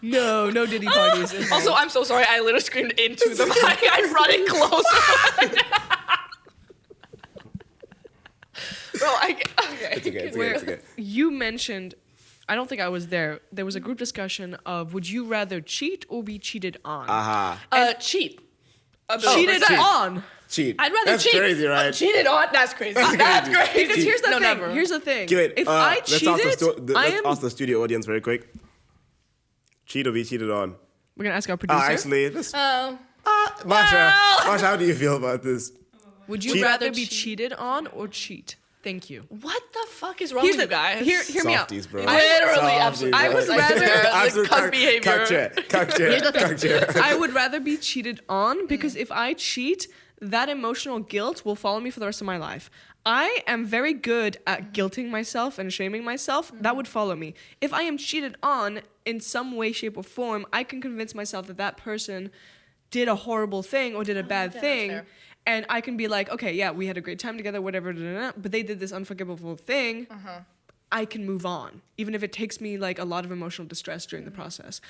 no Diddy parties. involved.
Also, I'm so sorry. I literally screamed into the mic. I brought it closer. Bro, okay.
It's okay, it's okay,
Where
it's okay.
you mentioned, I don't think I was there. There was a group discussion of would you rather cheat or be cheated on?
Cheat.
Cheated
100%.
on.
Cheat.
I'd rather
That's
cheat.
crazy, right?
Cheated on? That's crazy. That's
crazy.
crazy.
Because here's the
No,
thing.
never.
Here's the thing.
Wait,
If I cheated,
let's
I
ask
am.
the studio audience very quick. Cheat or be cheated on?
We're gonna ask our
Oh,
producer.
actually, this,
Oh.
Masha, how do you feel about this?
Would you
cheat-
rather be
Cheat.
cheated on or cheat? Thank you.
What the fuck is wrong
Here's
with
the
you guys?
Hear me out.
Softies, bro.
Literally,
Softies,
absolutely.
bro.
I would
Like,
rather-
the
Absolute
cunt behavior.
Cuck chair.
I would rather be cheated on because if I cheat, that emotional guilt will follow me for the rest of my life. I am very good at guilting myself and shaming myself. That would follow me. If I am cheated on in some way, shape, or form, I can convince myself that that person did a horrible thing or did a bad
that's
thing.
fair.
And I can be like, okay, yeah, we had a great time together, whatever, but they did this unforgivable thing. I can move on, even if it takes me like a lot of emotional distress during the process.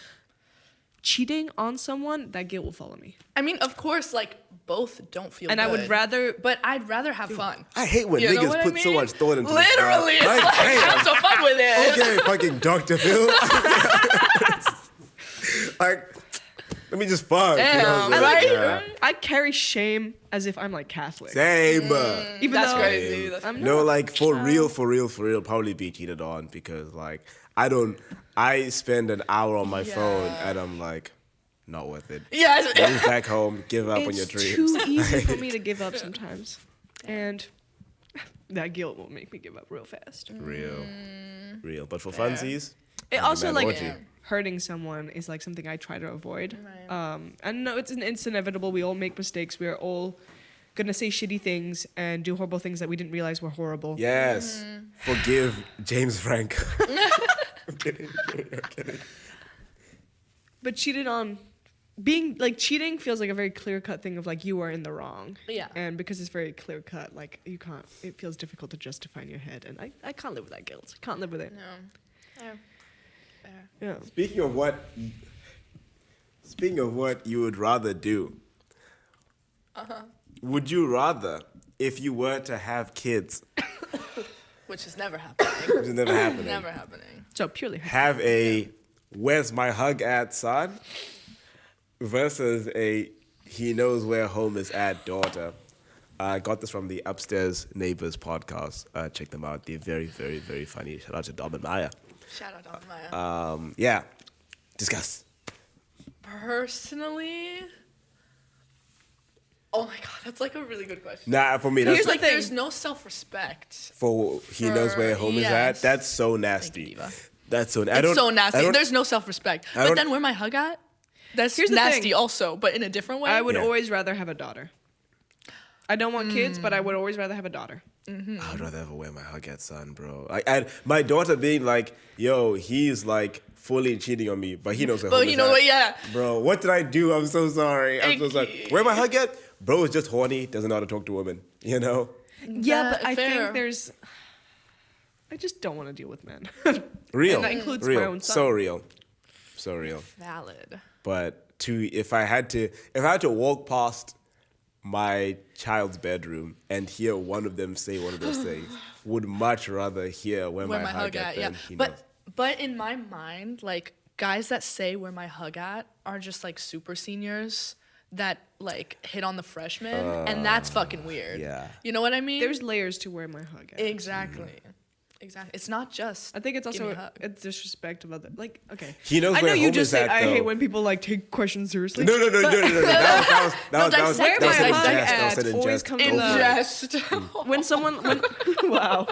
Cheating on someone, that guilt will follow me.
I mean, of course, like both don't feel
And
good.
I would rather,
But I'd rather have fun.
I hate when
You know
niggas
what I
put so
mean?
much thought into this, bro.
Literally, it's like,
damn.
have some fun with it.
Okay, fucking Dr. Phil. Like, let me just fuck.
Damn,
you know what I'm
right?
saying? Yeah.
I carry shame as if I'm like Catholic.
Same.
Even
That's
though
crazy. That's
I'm
No,
not.
like for real, probably be cheated on because like I spend an hour on my phone and I'm like, not worth it.
Yes.
Move back home, give up on your
It's
dreams.
too easy for me to give up sometimes. And that guilt will make me give up real fast.
Real. But for
Fair.
funsies,
It also
man,
like
orgy.
hurting someone is like something I try to avoid.
Right.
And no, it's inevitable. We all make mistakes. We're all gonna say shitty things and do horrible things that we didn't realize were horrible.
Yes. Forgive James Franco. I'm kidding. I'm kidding.
But cheated on, being like cheating feels like a very clear cut thing of like you are in the wrong.
Yeah.
And because it's very clear cut, like you can't. It feels difficult to justify in your head, and I can't live with that guilt. I can't live with it.
No. Fair.
Yeah.
Speaking of what you would rather do, would you rather, if you were to have kids,
Which is never happening.
which is never happening,
Never happening.
So purely.
have a "Where's my hug at" son versus a "He knows where home is at" daughter? I got this from the Upstairs Neighbors podcast. Check them out. They're very, very, very funny. Shout out to Dom and Maya.
Shout out to Maya.
Yeah. Discuss.
Personally, oh my god, that's like a really good question.
Nah, for me, that's
Here's
the
like
thing.
there's no self-respect.
for "He knows where home is at."
yes.
That's so
Thank you,
nasty.
Diva.
That's so.
It's so nasty. There's no self-respect.
I
But
don't-
then where my hug at? That's
Here's the
nasty
thing.
also, but in a different way.
I would
Yeah.
always rather have a daughter. I don't want kids, but I would always rather have a daughter.
I'd rather ever wear my hug at son, bro. And my daughter being like, "Yo, he's like fully cheating on me, but he knows where
But
home
you
is
know
at."
what? Yeah.
Bro, what did I do? I'm so sorry. I'm so sorry.
Icky.
Where my hug at? Bro is just horny, doesn't know how to talk to women. You know?
Yeah, but I
fair.
think there's. I just don't want to deal with men.
Real.
And that includes
real.
my own son.
So real. So real.
Valid.
But if I had to walk past my child's bedroom and hear one of them say one of those things, would much rather hear where my hug at
yeah.
than he knows.
But in my mind, like guys that say where my hug at are just like super seniors that like hit on the freshmen, and that's fucking weird.
yeah.
You know what I mean?
There's layers to where my hug at.
exactly. Exactly. It's not just.
I think it's
give me
also
a hug.
a disrespect of other. Like, okay.
He knows
I know
where
you
home
just
is
say
at,
I
though.
hate when people like take questions seriously.
No. That was
dissect
Where
it.
my
said in
hug
jest. That was said
at
in
always
jest.
comes
in
from the
jest.
when someone wow.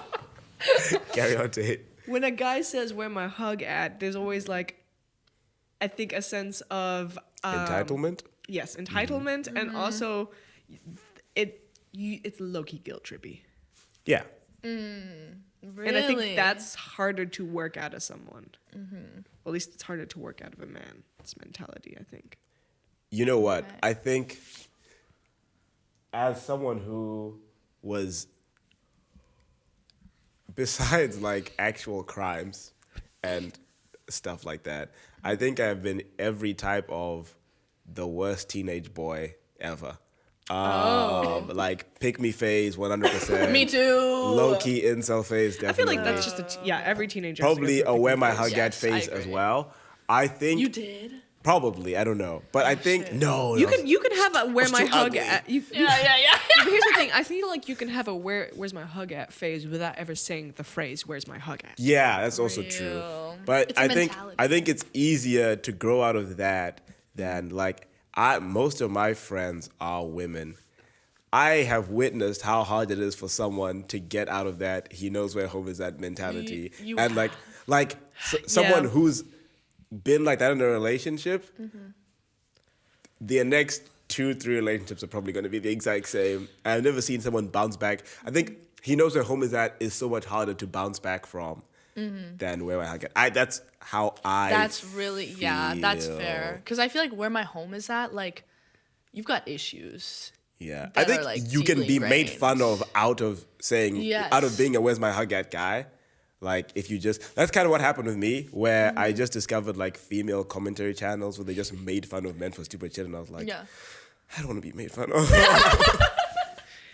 Carry on to it.
When a guy says where my hug at, there's always like, I think a sense of
Entitlement?
Yes, entitlement, and also it's low key guilt trippy,
Yeah.
Really?
and I think that's harder to work out of someone. Or at least it's harder to work out of a man's mentality. I think.
You know what?
Right.
I think as someone who was, besides like actual crimes and stuff like that, I think I've been every type of the worst teenage boy ever. Like pick me phase 100%.
Me too.
Low key incel phase definitely.
I feel like that's just every teenager. has to go
probably
through
a wear my
phase.
hug at
Yes, I
phase as
agree.
well. I think
You did.
probably, I don't know. But I think
shit.
no.
You
no.
can have a where
was
my
too
hug
ugly.
at. You,
Yeah.
But here's the thing. I feel like you can have a where's my hug at phase without ever saying the phrase where's my hug at.
Yeah, that's also true.
Real.
But
It's a mentality.
I think it's easier to grow out of that than like most of my friends are women. I have witnessed how hard it is for someone to get out of that he knows where home is at mentality.
You
and
have.
someone
Yeah.
who's been like that in a relationship, their next 2-3 relationships are probably going to be the exact same. I've never seen someone bounce back. I think he knows where home is at is so much harder to bounce back from than where my hug at. That's how I
That's really that's
feel.
fair. Because I feel like where my home is at, like, you've got issues.
Yeah,
that
I think
are, like,
you can
deeply
be made
ingrained.
fun of out of
Yes.
being a "where's my hug at" guy. Like if you that's kind of what happened with me, where I just discovered like female commentary channels where they just made fun of men for stupid shit, and I was like,
Yeah.
I don't want to be made fun of.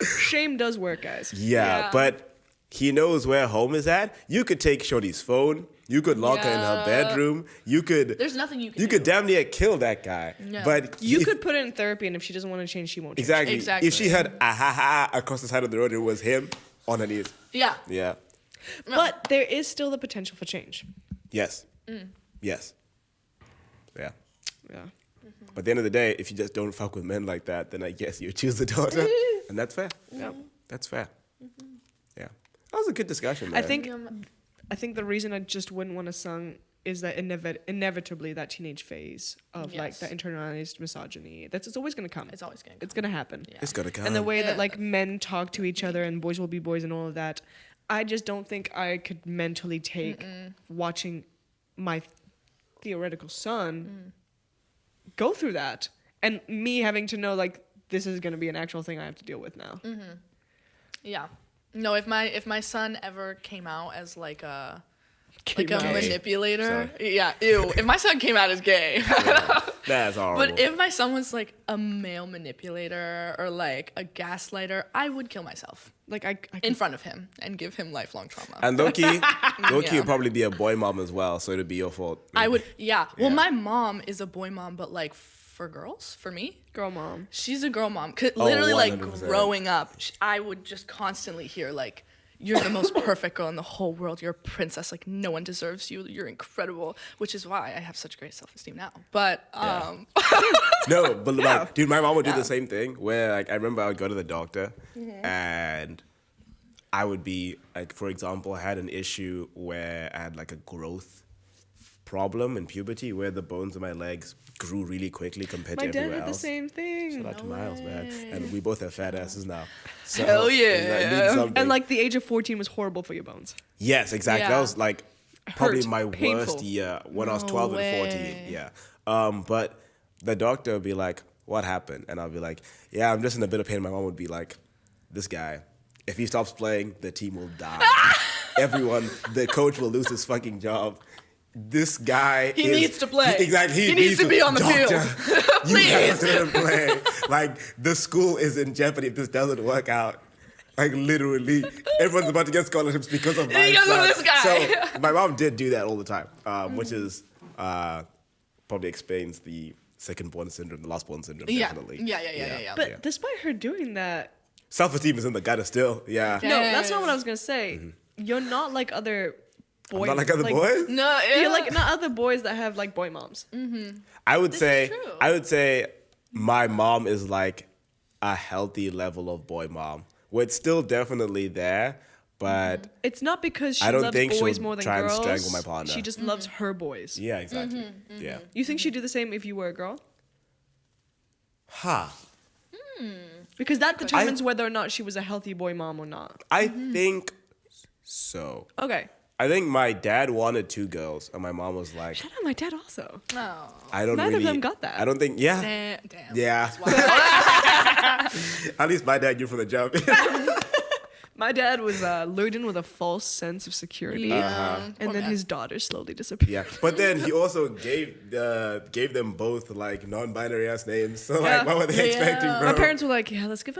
Shame does work, guys.
Yeah.
But he knows where home is at. You could take Shorty's phone. You could lock her in her
Yeah.
bedroom. You could.
There's nothing you can
You
do.
could damn near kill that guy.
Yeah.
But
You
if-
could put it in therapy, and if she doesn't want to change, she won't change.
exactly.
Exactly.
If she had a ha ha across the side of the road, it was him on her knees.
Yeah.
Yeah.
But there is still the potential for change.
Yes. Yes. Yeah.
Yeah.
But at the end of the day, if you just don't fuck with men like that, then I guess you choose the daughter, and that's fair.
Yeah.
That's fair. Yeah. That was a good discussion. Man.
I think the reason I just wouldn't want a son is that inevitably that teenage phase of like
Yes.
that internalized misogyny. It's always gonna come.
It's always gonna come.
It's gonna happen.
Yeah.
It's gonna come.
And the way
Yeah.
that like men talk to each other and boys will be boys and all of that, I just don't think I could mentally take watching my theoretical son go through that, and me having to know like this is gonna be an actual thing I have to deal with now.
Yeah. No, if my son ever came out as like a
Came out.
manipulator, yeah, ew. If my son came out as gay,
That's horrible.
but if my son was like a male manipulator or like a gaslighter, I would kill myself
Like I
in front of him and give him lifelong trauma.
and Loki
Yeah.
would probably be a boy mom as well, so it'd be your fault.
I would, yeah. Well,
Yeah.
my mom is a boy mom, but like for girls, for me,
girl mom.
she's a girl mom. Literally, like
100%.
growing up, I would just constantly hear like, "You're the most perfect girl in the whole world. You're a princess. Like no one deserves you. You're incredible." Which is why I have such great self-esteem now. But
No, but like, dude, my mom would do the same thing. Where like I remember I would go to the doctor, and I would be like, for example, I had an issue where I had like a growth problem in puberty, where the bones in my legs grew really quickly compared
My
to
dad
everywhere
had the
else.
same thing.
Shout out to
No
Miles, man,
way.
and we both have fat asses now. So,
Hell yeah.
it means something.
And like the age of 14 was horrible for your bones.
Yes, exactly.
Yeah.
That was like probably
Hurt,
my
painful.
worst year when I was
No
12
way.
and 14. Yeah. But the doctor would be like, "What happened?" And I'll be like, "Yeah, I'm just in a bit of pain." My mom would be like, "This guy, if he stops playing, the team will die. Everyone, the coach will lose his fucking job. This guy
He needs to play.
Exactly.
He needs to be on the
Doctor,
field.
You have
Please."
to let him play. Like, the school is in jeopardy if this doesn't work out. Like, literally, everyone's about to get scholarships because of my
Because of
son.
this guy.
So, my mom did do that all the time, which is probably explains the second-born syndrome, the last-born syndrome,
Yeah.
definitely.
Yeah.
But
Yeah.
despite her doing that,
Self-esteem is in the gutter still, yeah.
Yeah.
no, that's not what I was gonna say. You're not like other boys.
Not like other boys?
No,
You're like not other boys that have like boy moms.
I would
is
say
true.
my mom is like a healthy level of boy mom. Where it's still definitely there, but
It's not because she
I don't
loves
think
boys
she'll
more than
try and
girls.
strangle my partner.
She just loves her boys.
yeah, exactly. Yeah.
You think she'd do the same if you were a girl?
Ha.
Because that determines whether or not she was a healthy boy mom or not.
I think so.
Okay.
I think my dad wanted 2 girls, and my mom was like,
Shout out my dad also.
No.
I don't
Neither of
really.
them got that.
I don't think. Yeah.
Damn.
Yeah. At least my dad knew from the jump.
My dad was lured in with a false sense of security.
Yeah.
And
Poor
then
man.
his daughter slowly disappeared.
Yeah, but then he also gave them both like non-binary ass names. So like,
Yeah.
what were they
Yeah.
expecting, bro?
My parents were like, yeah, let's give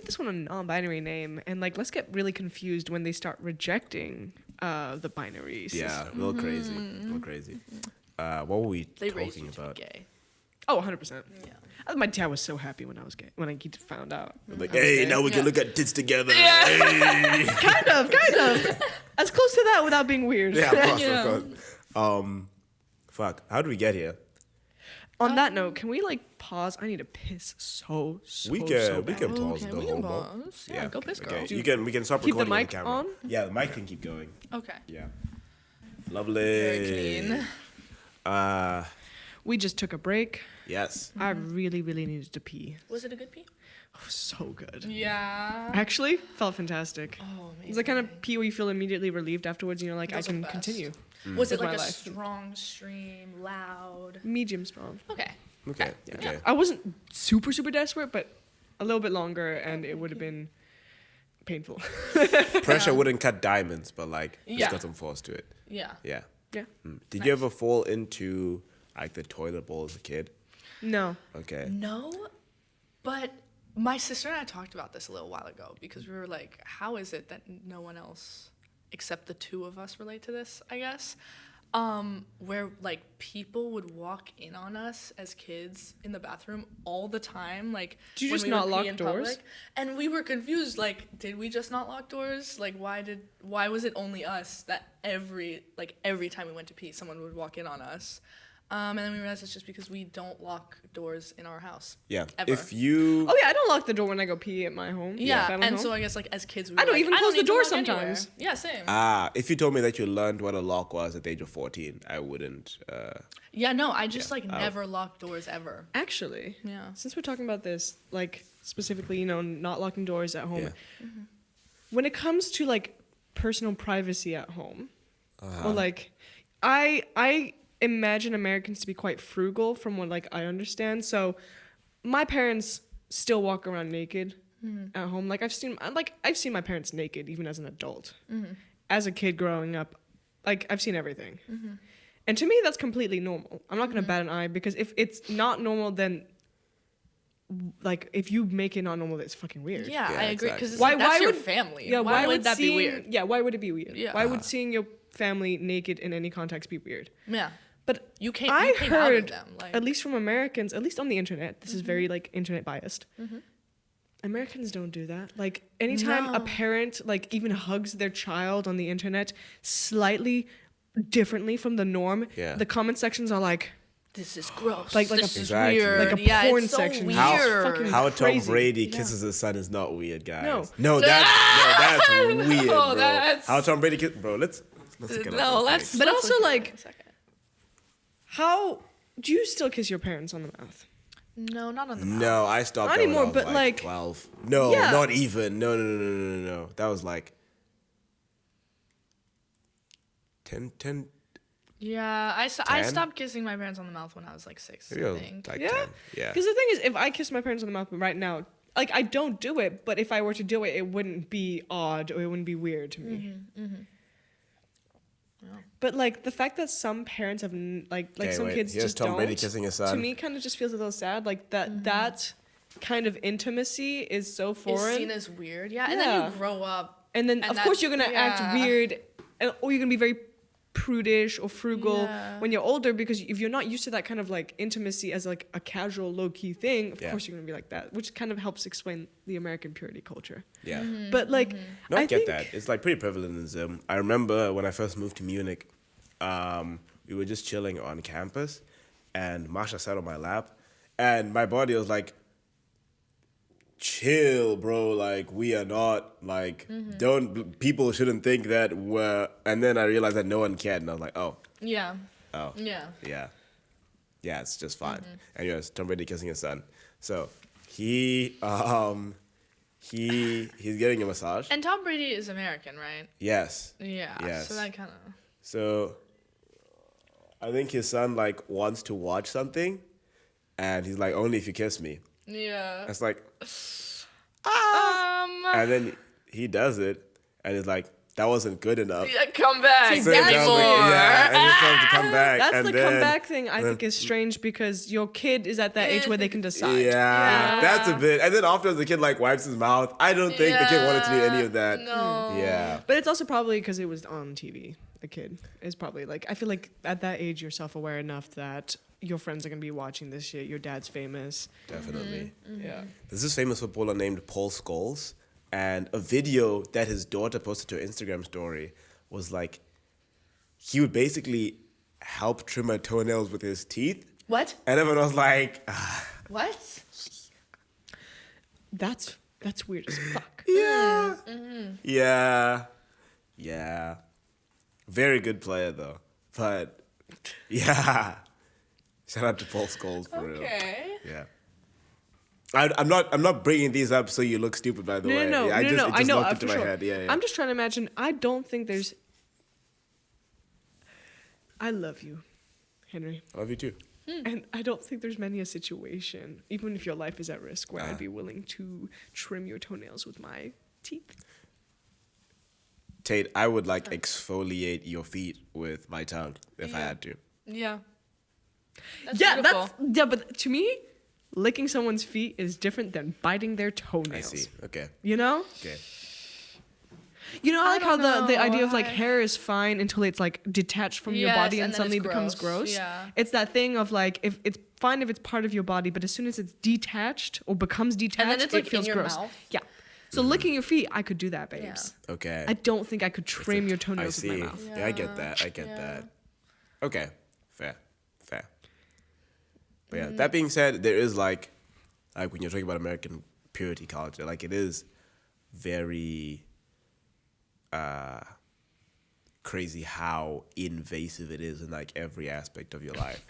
this one a non-binary name, and like let's get really confused when they start rejecting the binary system.
Yeah, a little crazy, a little crazy. What were we
They raised
talking
you to
about?
be gay.
Oh, 100%.
Yeah.
My dad was so happy when I was gay, when he found out.
Like,
I was
hey,
gay.
now we can
Yeah.
look at tits together.
Yeah.
Hey.
kind of. As close to that without being weird.
Yeah, of course,
Yeah.
of course. Fuck, how did we get here?
On that note, can we like pause? I need to piss so
We
bad.
can pause
Okay,
the
we
whole
can
mo.
pause. Yeah, go piss, girl.
Okay, we can stop
Keep the
recording
mic
the camera.
on?
Yeah, the mic can keep going.
Okay.
Yeah. Lovely.
Very clean.
We just took a break.
Yes.
I really, really needed to pee.
Was it a good pee?
Oh, so good.
Yeah.
Actually, felt fantastic.
Oh,
It's the kind of pee where you feel immediately relieved afterwards, and you're like,
Those
I
are the
can
best.
continue.
Was it
With
like
my
a
life.
strong stream, loud?
Medium strong.
Okay.
Okay.
Yeah.
Okay.
I wasn't super, super desperate, but a little bit longer, and it would have been painful.
Pressure wouldn't cut diamonds, but like,
Yeah.
just got some force to it.
Yeah.
Yeah.
Yeah.
Did you ever fall into like the toilet bowl as a kid?
No.
Okay.
No, but my sister and I talked about this a little while ago because we were like, how is it that no one else except the 2 of us relate to this, I guess? Where like people would walk in on us as kids in the bathroom all the time, like
Did you
when
just
we
not
would
lock
pee in
doors?
public. And we were confused, like, did we just not lock doors? Like, why was it only us that every time we went to pee, someone would walk in on us? And then we realized it's just because we don't lock doors in our house.
Yeah.
Ever.
If you.
Oh yeah, I don't lock the door when I go pee at my home.
Yeah,
family
and
home.
so I guess like as kids, we
I
were
don't
like,
even close the
need to
door
lock anywhere.
sometimes.
Yeah, same.
If you told me that you learned what a lock was at the age of 14, I wouldn't.
Yeah, no, I just never lock doors ever.
Actually,
Yeah.
since we're talking about this, like specifically, not locking doors at home,
Yeah.
when it comes to like personal privacy at home, or like, I imagine Americans to be quite frugal from what like I understand. So, my parents still walk around naked at home. Like I've seen my parents naked even as an adult. As a kid growing up, like I've seen everything. And to me, that's completely normal. I'm not gonna bat an eye because if it's not normal, then like if you make it not normal, it's fucking weird.
Yeah,
Yeah,
I agree
exactly.
because that's your
would
family.
Yeah,
why would that be
seeing-
weird?
Yeah, why would it be weird?
Yeah.
Why would seeing your family naked in any context be weird?
Yeah,
But
you came.
I
You came out of
heard,
them, like,
at least from Americans, at least on the internet, this is very like internet biased. Americans don't do that. Like anytime a
No.
parent like even hugs their child on the internet slightly differently from the norm,
Yeah.
the comment sections are like
this is gross.
Like a-
this is
Exactly.
weird.
Like a
yeah,
porn
it's so
section.
Weird.
Fucking
How Tom
crazy.
Brady kisses his son is not weird, guys.
No.
That's weird, bro.
that's-
How Tom Brady bro, let's get
No,
off
let's.
this.
But
let's
also,
look at
like-
it in a second.
How do you still kiss your parents on the mouth?
No, not on the mouth.
No, I stopped
Not
that when
anymore,
I was
but,
like
like-
12. No,
Yeah.
not even. No. That was like 10.
Yeah, I
10?
stopped kissing my parents on the mouth when I was like 6.
Maybe I
I
was
think.
like
Yeah?
10. Yeah.
Because the thing is, if I kiss my parents on the mouth right now, like I don't do it, but if I were to do it, it wouldn't be odd or it wouldn't be weird to me. But like the fact that some parents have like
Okay,
some
wait,
kids
here's
just
Tom
don't.
Brady kissing his son.
To me, kind of just feels a little sad. Like that kind of intimacy is so
It's
foreign.
seen as weird. Yeah, and then
Yeah.
you grow up.
And then,
And
of course,
that-
you're going to act
yeah.
weird, or you're going to be very prudish or frugal
Yeah.
when you're older, because if you're not used to that kind of like intimacy as like a casual, low key thing, of
Yeah.
course, you're going to be like that, which kind of helps explain the American purity culture.
Yeah.
But like,
No, I get
think,
that. It's like pretty prevalent in Zim. I remember when I first moved to Munich, we were just chilling on campus, and Masha sat on my lap, and my body was like, chill, bro. Like, we are not, like, people shouldn't think that we're, and then I realized that no one cared, and I was like, oh,
Yeah.
oh.
Yeah.
Yeah, it's just fine. Anyways, Tom Brady kissing his son. So, he's getting a massage.
And Tom Brady is American, right?
Yes.
Yeah.
Yes.
So that kind of.
So I think his son like wants to watch something, and he's like, only if you kiss me.
Yeah.
It's like, and then he does it, and it's like, that wasn't good enough.
Yeah, come back.
So
Give
it's
me
like,
more.
yeah, and he's trying to come back.
that's
and
the
then,
comeback thing I think is strange, because your kid is at that age where they can decide.
Yeah, that's a bit. And then afterwards, the kid like wipes his mouth. I don't think the kid wanted to do any of that.
No.
Yeah.
But it's also probably because it was on TV. The kid is probably like, I feel like at that age you're self-aware enough that your friends are gonna be watching this shit. Your dad's famous.
Definitely.
Yeah.
There's this famous footballer named Paul Scholes, and a video that his daughter posted to her Instagram story was like, he would basically help trim her toenails with his teeth,
What?
and everyone was like,
What?
That's weird as fuck.
yeah. Very good player though, but yeah. Shout out to Paul Scholes for real.
Okay.
Yeah. I'm not bringing these up so you look stupid, by the way.
No.
Yeah, it just
I know,
looked into
for
my
sure.
head. Yeah.
I'm just trying to imagine. I don't think there's. I love you, Henry,
I love you too.
and I don't think there's many a situation, even if your life is at risk, where I'd be willing to trim your toenails with my teeth.
Tate, I would like exfoliate your feet with my tongue if I had to.
Yeah. That's
Yeah,
beautiful.
but to me, licking someone's feet is different than biting their
I
toenails.
see. Okay.
You know?
Okay.
You know, I like how
don't
the
know,
idea of like
I-
hair is fine until it's like detached from your
Yes,
body
and
and
then
suddenly
it's
becomes
gross.
gross.
Yeah.
It's that thing of like, if it's fine if it's part of your body, but as soon as it's detached or becomes detached,
it's, like,
it feels
in your
gross.
mouth.
Yeah. So licking your feet, I could do that, babes.
Okay.
I don't think I could trim your
I
toenails
see.
with my mouth.
Yeah, I get that. I get that. Okay. Fair. But yeah, that being said, there is like when you're talking about American purity culture, like it is very crazy how invasive it is in like every aspect of your life.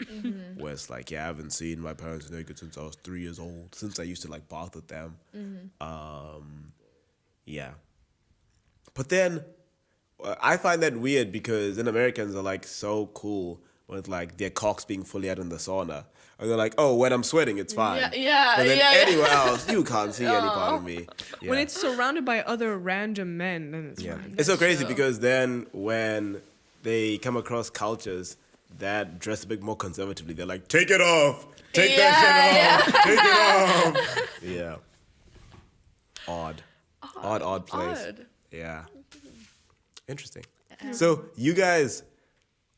Where it's like, yeah, I haven't seen my parents naked since I was 3 years old, since I used to like bath with them. Yeah. But then I find that weird because then Americans are like so cool with like their cocks being fully out in the sauna. And they're like, oh, when I'm sweating, it's fine. But then anywhere else, you can't see any part of me. Yeah.
When it's surrounded by other random men, then it's fine.
It's so crazy because then when they come across cultures that dress a bit more conservatively, they're like, take it off. Take that shit off. Take it off. Yeah. Odd place.
Odd.
Yeah. Interesting. So you guys,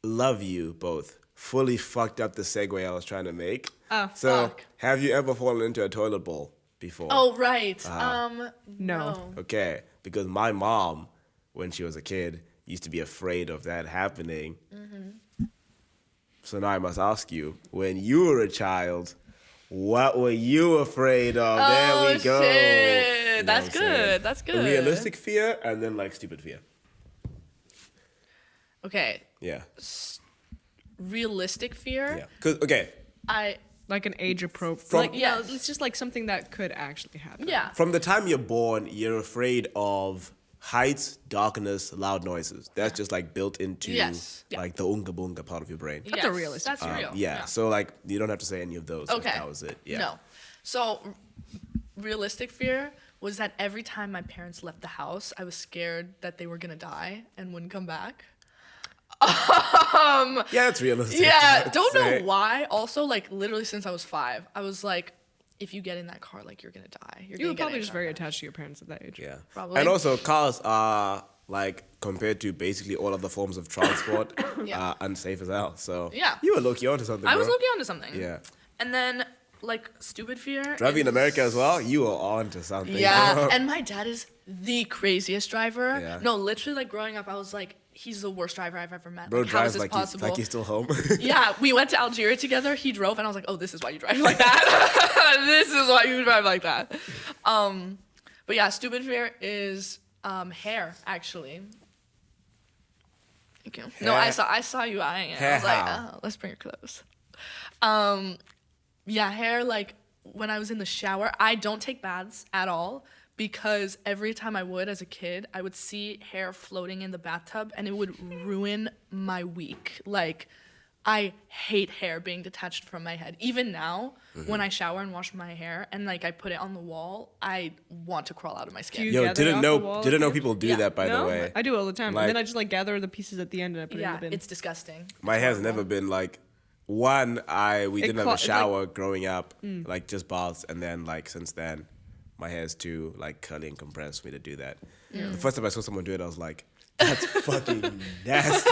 love you both. Fully fucked up the segue I was trying to make.
Oh,
so
fuck.
have you ever fallen into a toilet bowl before?
Oh, right.
No.
Okay, because my mom, when she was a kid, used to be afraid of that happening. So now I must ask you, when you were a child, what were you afraid of? There we go.
Shit.
You know
That's
what I'm saying?
good. That's good.
A realistic fear and then like stupid fear.
Okay.
Yeah.
Realistic fear.
Yeah. Cause okay,
Like an age appropriate.
From-
Like, yeah, it's just like something that could actually happen.
Yeah.
from the time you're born, you're afraid of heights, darkness, loud noises. That's just like built into
Yes. Yeah.
like the unga bunga part of your brain.
That's a realistic
That's real.
Yeah. So like you don't have to say any of those.
Okay.
If that was it. Yeah.
No. So, realistic fear was that every time my parents left the house, I was scared that they were gonna die and wouldn't come back.
Yeah, that's realistic.
Yeah,
I'd
don't
say.
know why. Also, like literally since I was 5, I was like, if you get in that car, like you're gonna die.
You were probably just very attached to your parents at that age.
Yeah.
Probably.
And also cars are like compared to basically all other forms of transport
Yeah.
unsafe as hell. So
Yeah.
you were low-key onto something.
I was
bro.
looking onto something.
Yeah.
And then like stupid fear.
Driving in
is-
America as well, you were onto something.
Yeah, and my dad is the craziest driver.
Yeah.
No, literally, like growing up, I was like, he's the worst driver I've ever met.
Bro
Like, how is
drives
this
like
possible?
like he's still home.
Yeah, we went to Algeria together. He drove, and I was like, "Oh, this is why you drive like that. This is why you drive like that." But yeah, stupid fear is hair. Actually, thank you. No, I saw you eyeing it. I was like,
Hair.
"Oh, let's bring it close." Yeah, hair. Like when I was in the shower, I don't take baths at all. Because every time I would, as a kid, I would see hair floating in the bathtub, and it would ruin my week. Like, I hate hair being detached from my head. Even now, when I shower and wash my hair, and like I put it on the wall, I want to crawl out of my skin.
You
Yo,
gather it off the wall
didn't know
at the
people do
Yeah.
that by
no,
the way.
I do all the time.
Like-
and then I just like gather the pieces at the end and I put it in
Yeah,
the bin.
it's disgusting.
My hair's never been like one. We didn't have a
it's like-
shower growing up, like just baths, and then like since then, my hair's too like curly and compressed for me to do that. The first time I saw someone do it, I was like, "That's fucking nasty,"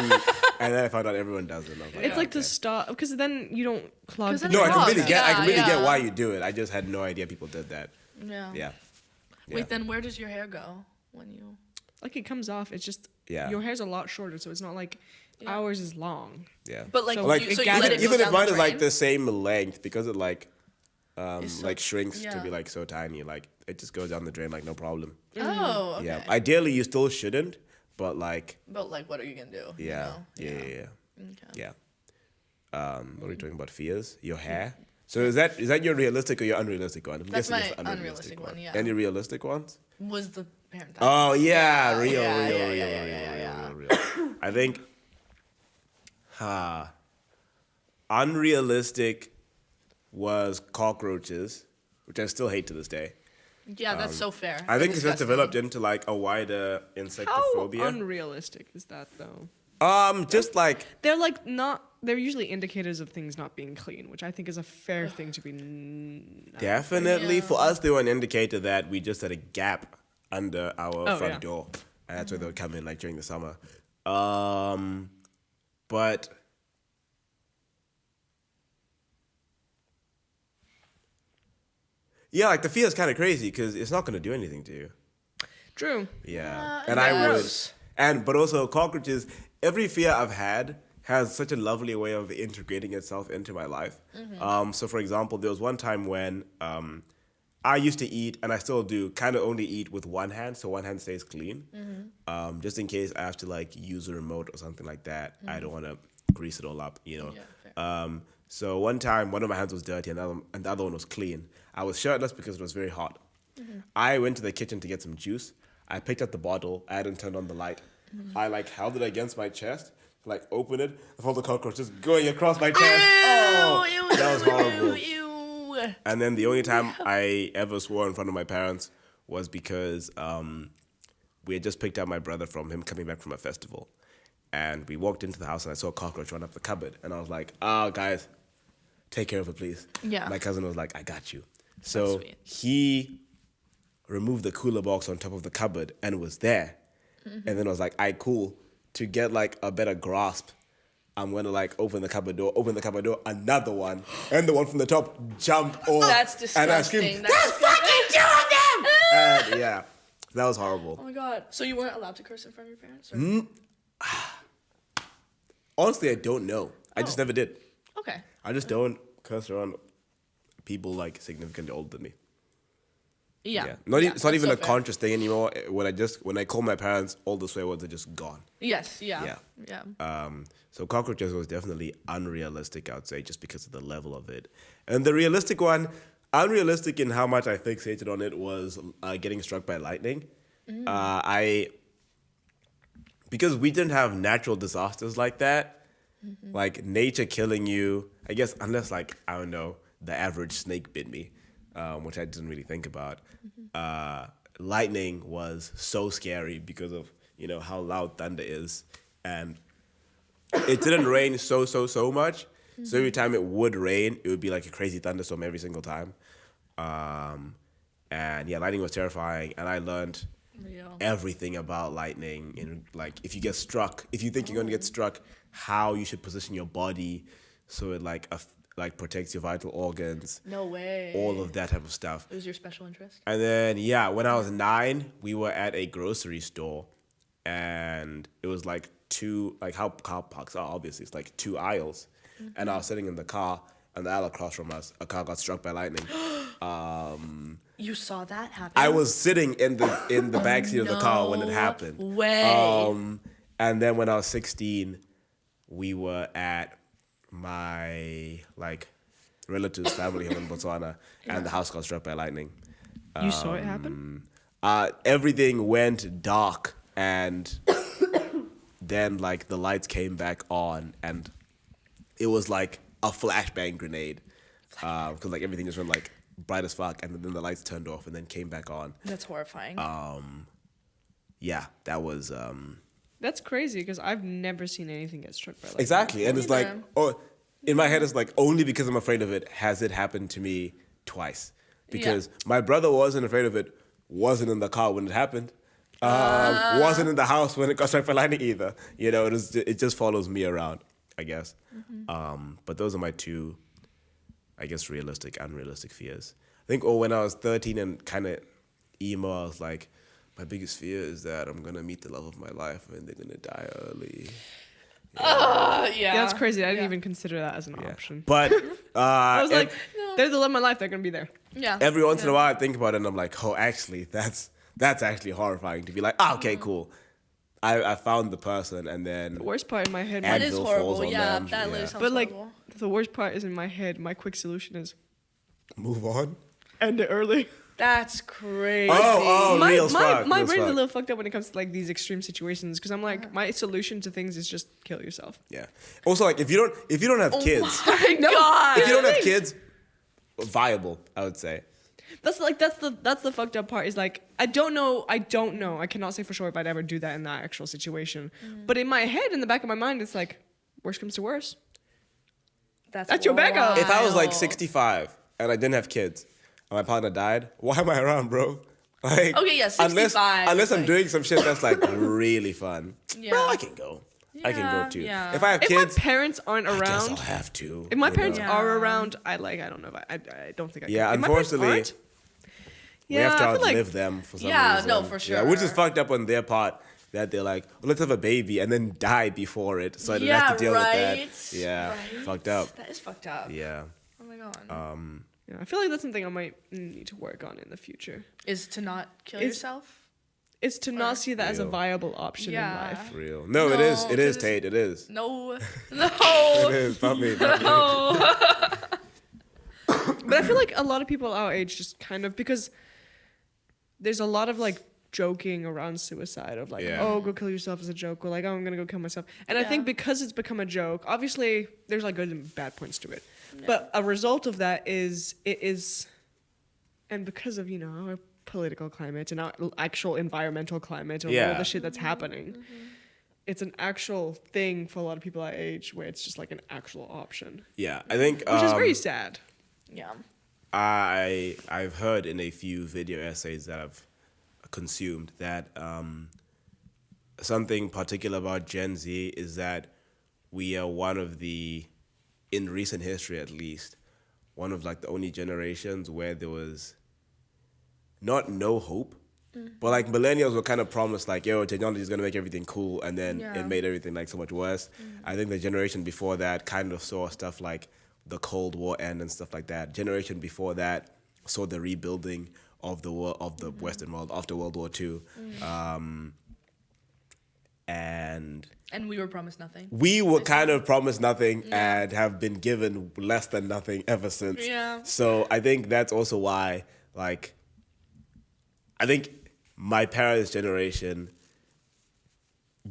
and then I found out everyone does it. And I was like,
It's like
okay.
to stop because then you don't clog.
'Cause
the
then
No, I
it
completely
clogs.
get. I
Yeah,
completely get
yeah.
why you do it. I just had no idea people did that.
Yeah.
Yeah.
Wait, then where does your hair go when you?
like it comes off. It's just
Yeah.
your hair's a lot shorter, so it's not like
Yeah.
ours is long.
Yeah.
But like,
So,
like
you, so you
gathers-
let it go
even if
down
mine
the
is like
drain?
the same length, because it like
It's so-
like shrinks to
yeah.
be like so tiny, like it just goes down the drain like no problem.
Oh, okay.
Yeah. Ideally, you still shouldn't, but like
But like, what are you gonna do? you
yeah,
know?
yeah.
Okay.
Yeah. What are we talking about? Fears? Your hair? So is that your realistic or your unrealistic one? I'm
That's
guessing it's
my
the
unrealistic one, yeah.
Any realistic ones?
Was the parent?
Oh yeah, real,
yeah,
real,
yeah,
real,
yeah,
real,
yeah,
real, real. I think, unrealistic was cockroaches, which I still hate to this day.
Yeah, that's so fair.
I think
They're
it's just
disgusting.
developed into like a wider
How
insectophobia.
unrealistic is that though?
Just like
They're like not. They're usually indicators of things not being clean, which I think is a fair thing to be.
definitely
Yeah.
for us, they were an indicator that we just had a gap under our
Oh,
front
yeah.
door, and that's where they would come in like during the summer. But yeah, like the fear is kind of crazy because it's not going to do anything to you.
True.
Yeah,
Yeah,
and I would,
yes.
but also cockroaches. Every fear I've had has such a lovely way of integrating itself into my life. So, for example, there was one time when I used to eat, and I still do, kind of only eat with one hand, so one hand stays clean. Just in case I have to like use a remote or something like that. I don't want to grease it all up, you know.
Yeah, fair.
So one time, one of my hands was dirty and the other one was clean. I was shirtless because it was very hot. I went to the kitchen to get some juice. I picked up the bottle. I hadn't turned on the light. I like held it against my chest, like opened it. I felt the cockroach just going across my chest. That was horrible.
Ew.
And then the only time I ever swore in front of my parents was because we had just picked up my brother from him coming back from a festival. And we walked into the house and I saw a cockroach run up the cupboard. And I was like, guys, take care of it, please.
Yeah.
My cousin was like, I got you. So
sweet.
he removed the cooler box on top of the cupboard and it was there. And then I was like, cool. To get like a better grasp, I'm gonna like open the cupboard door, another one, and the one from the top jumped off.
That's disgusting.
And I screamed,
That's
there's fucking two of them! And yeah, that was horrible.
Oh my god. So you weren't allowed to curse in front of your parents? Or?
Honestly, I don't know. I just never did.
Okay.
I just don't curse around people like significantly older than me.
Yeah.
It's not even
so
a conscious thing anymore. When I call my parents, all the swear words are just gone.
Yes. Yeah.
So cockroaches was definitely unrealistic, I would say, just because of the level of it. And the realistic one, unrealistic in how much I fixated on it was getting struck by lightning. Because we didn't have natural disasters like that, like nature killing you, I guess, unless like, I don't know, the average snake bit me, which I didn't really think about. Lightning was so scary because of, you know, how loud thunder is. And it didn't rain so much. So every time it would rain, it would be like a crazy thunderstorm every single time. And yeah, lightning was terrifying. And I learned everything about lightning. And like, if you get struck, if you think you're going to get struck, how you should position your body so it like protects your vital organs.
No way.
All of that type of stuff.
It was your special interest?
And then, yeah, when I was 9, we were at a grocery store. And it was like how car parks are, obviously. It's like 2 aisles. And I was sitting in the car, and the aisle across from us, a car got struck by lightning.
You saw that happen?
I was sitting in the backseat of the car when it happened.
Way.
And then when I was 16, we were at my like relative's family home in Botswana, and the house got struck by lightning.
You saw it happen?
Everything went dark, and then like the lights came back on, and it was like a flashbang grenade, because like everything just went like bright as fuck, and then the lights turned off and then came back on.
That's horrifying.
Yeah, that was
That's crazy because I've never seen anything get struck by lightning.
exactly, and it's like, in my head, it's like only because I'm afraid of it has it happened to me twice. Because my brother wasn't afraid of it, wasn't in the car when it happened, wasn't in the house when it got struck by lightning either. You know, it just follows me around, I guess. But those are my 2, I guess, realistic, unrealistic fears. I think, when I was 13 and kind of emo, I was like, my biggest fear is that I'm gonna meet the love of my life and they're gonna die early.
Yeah, that's crazy. I didn't even consider that as an option.
But
I was like, they're the love of my life. They're gonna be there.
Yeah.
Every once in a while, I think about it and I'm like, actually, that's actually horrifying to be like, okay, cool. I found the person, and then
The worst part in my head,
That is
Advil
horrible.
falls on
Yeah,
them.
that literally sounds
but like
horrible.
the worst part is in my head. My quick solution is
Move on.
end it early.
That's crazy.
my
real fuck,
my
real
brain's
fuck.
a little fucked up when it comes to like these extreme situations because I'm like my solution to things is just kill yourself.
Yeah. Also, like if you don't have kids,
My God.
if you don't have kids, viable, I would say.
That's the fucked up part is like I don't know. I cannot say for sure if I'd ever do that in that actual situation. But in my head, in the back of my mind, it's like worst comes to worst. That's your backup.
If I was like
wild.
65 and I didn't have kids and my partner died, why am I around, bro? Like,
Okay, yeah, 65
Unless
is
I'm
like-
doing some shit that's like really fun.
Yeah.
Bro, I can go. I can go too.
yeah.
If I have
If
kids,
my parents aren't
I guess I'll
around,
have to.
if my
you
parents
know?
Yeah.
are around, I don't know if I don't think I.
Yeah,
can. If my parents
unfortunately,
aren't,
we have to
I feel
outlive
like
them for some
Yeah,
reason.
no, for
Yeah, which is
sure.
fucked up on their part that they're like, well, let's have a baby and then die before it, so I don't have to deal with that. Yeah, fucked up.
That is fucked up.
Yeah.
Oh my god.
Yeah, I feel like that's something I might need to work on in the future.
Is to not kill
Is-
yourself?
Is to not see that as a
Real.
viable option in
Yeah.
life.
Real. No, it
No,
is. It is,
'cause-
Tate. It is.
No.
It
No.
is. Not me. Not me.
No.
But I feel like a lot of people our age just kind of, because there's a lot of like joking around suicide of like,
Yeah.
oh, go kill yourself as a joke, or like, oh, I'm gonna go kill myself. And I think
Yeah.
because it's become a joke, obviously there's like good and bad points to it. But a result of that is it is, and because of, you know, our political climate and our actual environmental climate and all
Yeah.
the shit that's happening, it's an actual thing for a lot of people our age where it's just like an actual option,
Yeah, I think.
which is very sad.
Yeah.
I've heard in a few video essays that I've consumed that something particular about Gen Z is that we are one of the, in recent history at least, one of like the only generations where there was not no hope, but like millennials were kind of promised like, yo, technology is gonna make everything cool, and then
Yeah.
it made everything like so much worse. I think the generation before that kind of saw stuff like the Cold War end and stuff like that. Generation before that saw the rebuilding of the world, of the Western world after World War II, and
And we were promised nothing.
we were kind of promised nothing and have been given less than nothing ever since.
Yeah.
So I think that's also why, like, I think my parents' generation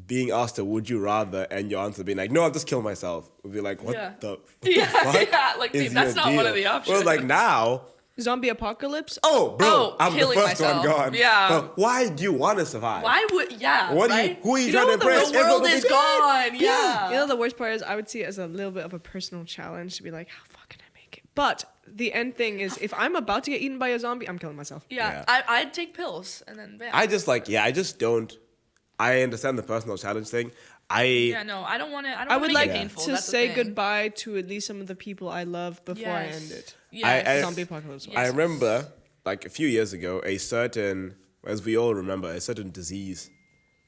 being asked a would you rather and your answer being like, no, I'll just kill myself, would be like, what
Yeah.
the
Yeah,
fuck
yeah, like,
is
dude, that's
your
not one
deal?
of the options.
Well, like now,
Zombie apocalypse?
oh, bro,
Oh,
I'm the
killing
first
myself.
one gone.
Yeah.
But why do you want to survive?
Why would
What do you,
right?
who are you,
You
trying
know
to
what the
impress?
The world
Everyone
is
will be dead.
gone. Yeah.
You know, the worst part is I would see it as a little bit of a personal challenge to be like, how fuck can I make it? But the end thing is, if I'm about to get eaten by a zombie, I'm killing myself.
Yeah.
Yeah.
I'd take pills and then bam.
I just like, I just don't. I understand the personal challenge thing.
yeah, no, I don't want to. I don't
I
want
would
to
like
make it painful.
to
That's the
say
thing.
goodbye to at least some of the people I love before I end it.
Yes.
I-
Zombie apocalypse.
Yes.
I remember, like a few years ago, a certain, as we all remember, a certain disease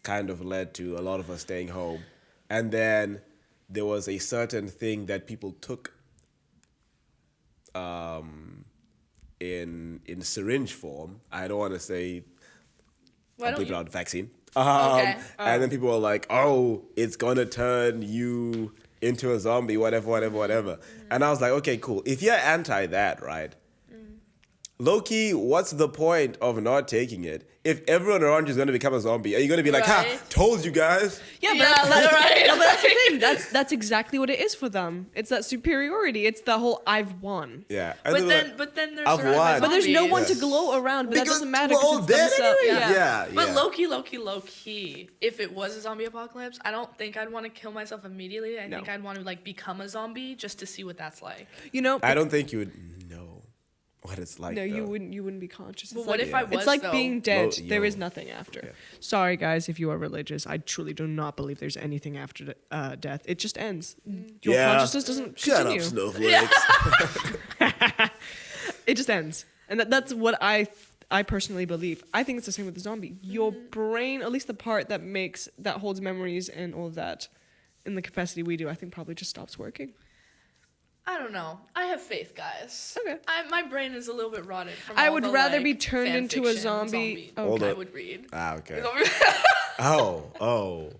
kind of led to a lot of us staying home. And then there was a certain thing that people took in syringe form. I don't want to say
Why don't
bleep it
you?
out, vaccine.
Okay.
And then people were like, oh, it's going to turn you into a zombie, whatever. And I was like, okay, cool. If you're anti that, right? Low-key, what's the point of not taking it? If everyone around you is going to become a zombie, are you going to be like, ha,
Right.
told you guys?
Yeah, but
Yeah,
that's,
right.
no, but that's the thing. That's exactly what it is for them. It's that superiority. It's the whole I've won.
Yeah. And
But
they're
then,
like,
but then there's
I've
surrounded by
won.
But there's no
zombies.
one to glow around. But that
because
doesn't matter
we're all
because it's
dead
themselves.
anyway.
Yeah.
Yeah.
But low key, if it was a zombie apocalypse, I don't think I'd want to kill myself immediately. I
No.
think I'd want to like become a zombie just to see what that's like.
You know,
I don't think you would know what it's like.
no, you
though.
wouldn't. You wouldn't be conscious.
But
It's
what
like,
if I was?
it's like
though?
being dead.
Well,
there
yo.
is nothing after.
Yeah.
Sorry, guys, if you are religious, I truly do not believe there's anything after death. It just ends. Your
Yeah.
consciousness doesn't
Shut
continue.
up, snowflakes.
It just ends, and that's what I personally believe. I think it's the same with the zombie. Your brain, at least the part that holds memories and all of that, in the capacity we do, I think probably just stops working.
I don't know. I have faith, guys.
Okay.
My brain is a little bit rotted from
I
all
would
the,
rather
like,
be turned
fan
into a
fiction
zombie. Oh,
Hold
I
up.
would read.
Ah, okay.
no,
Oh.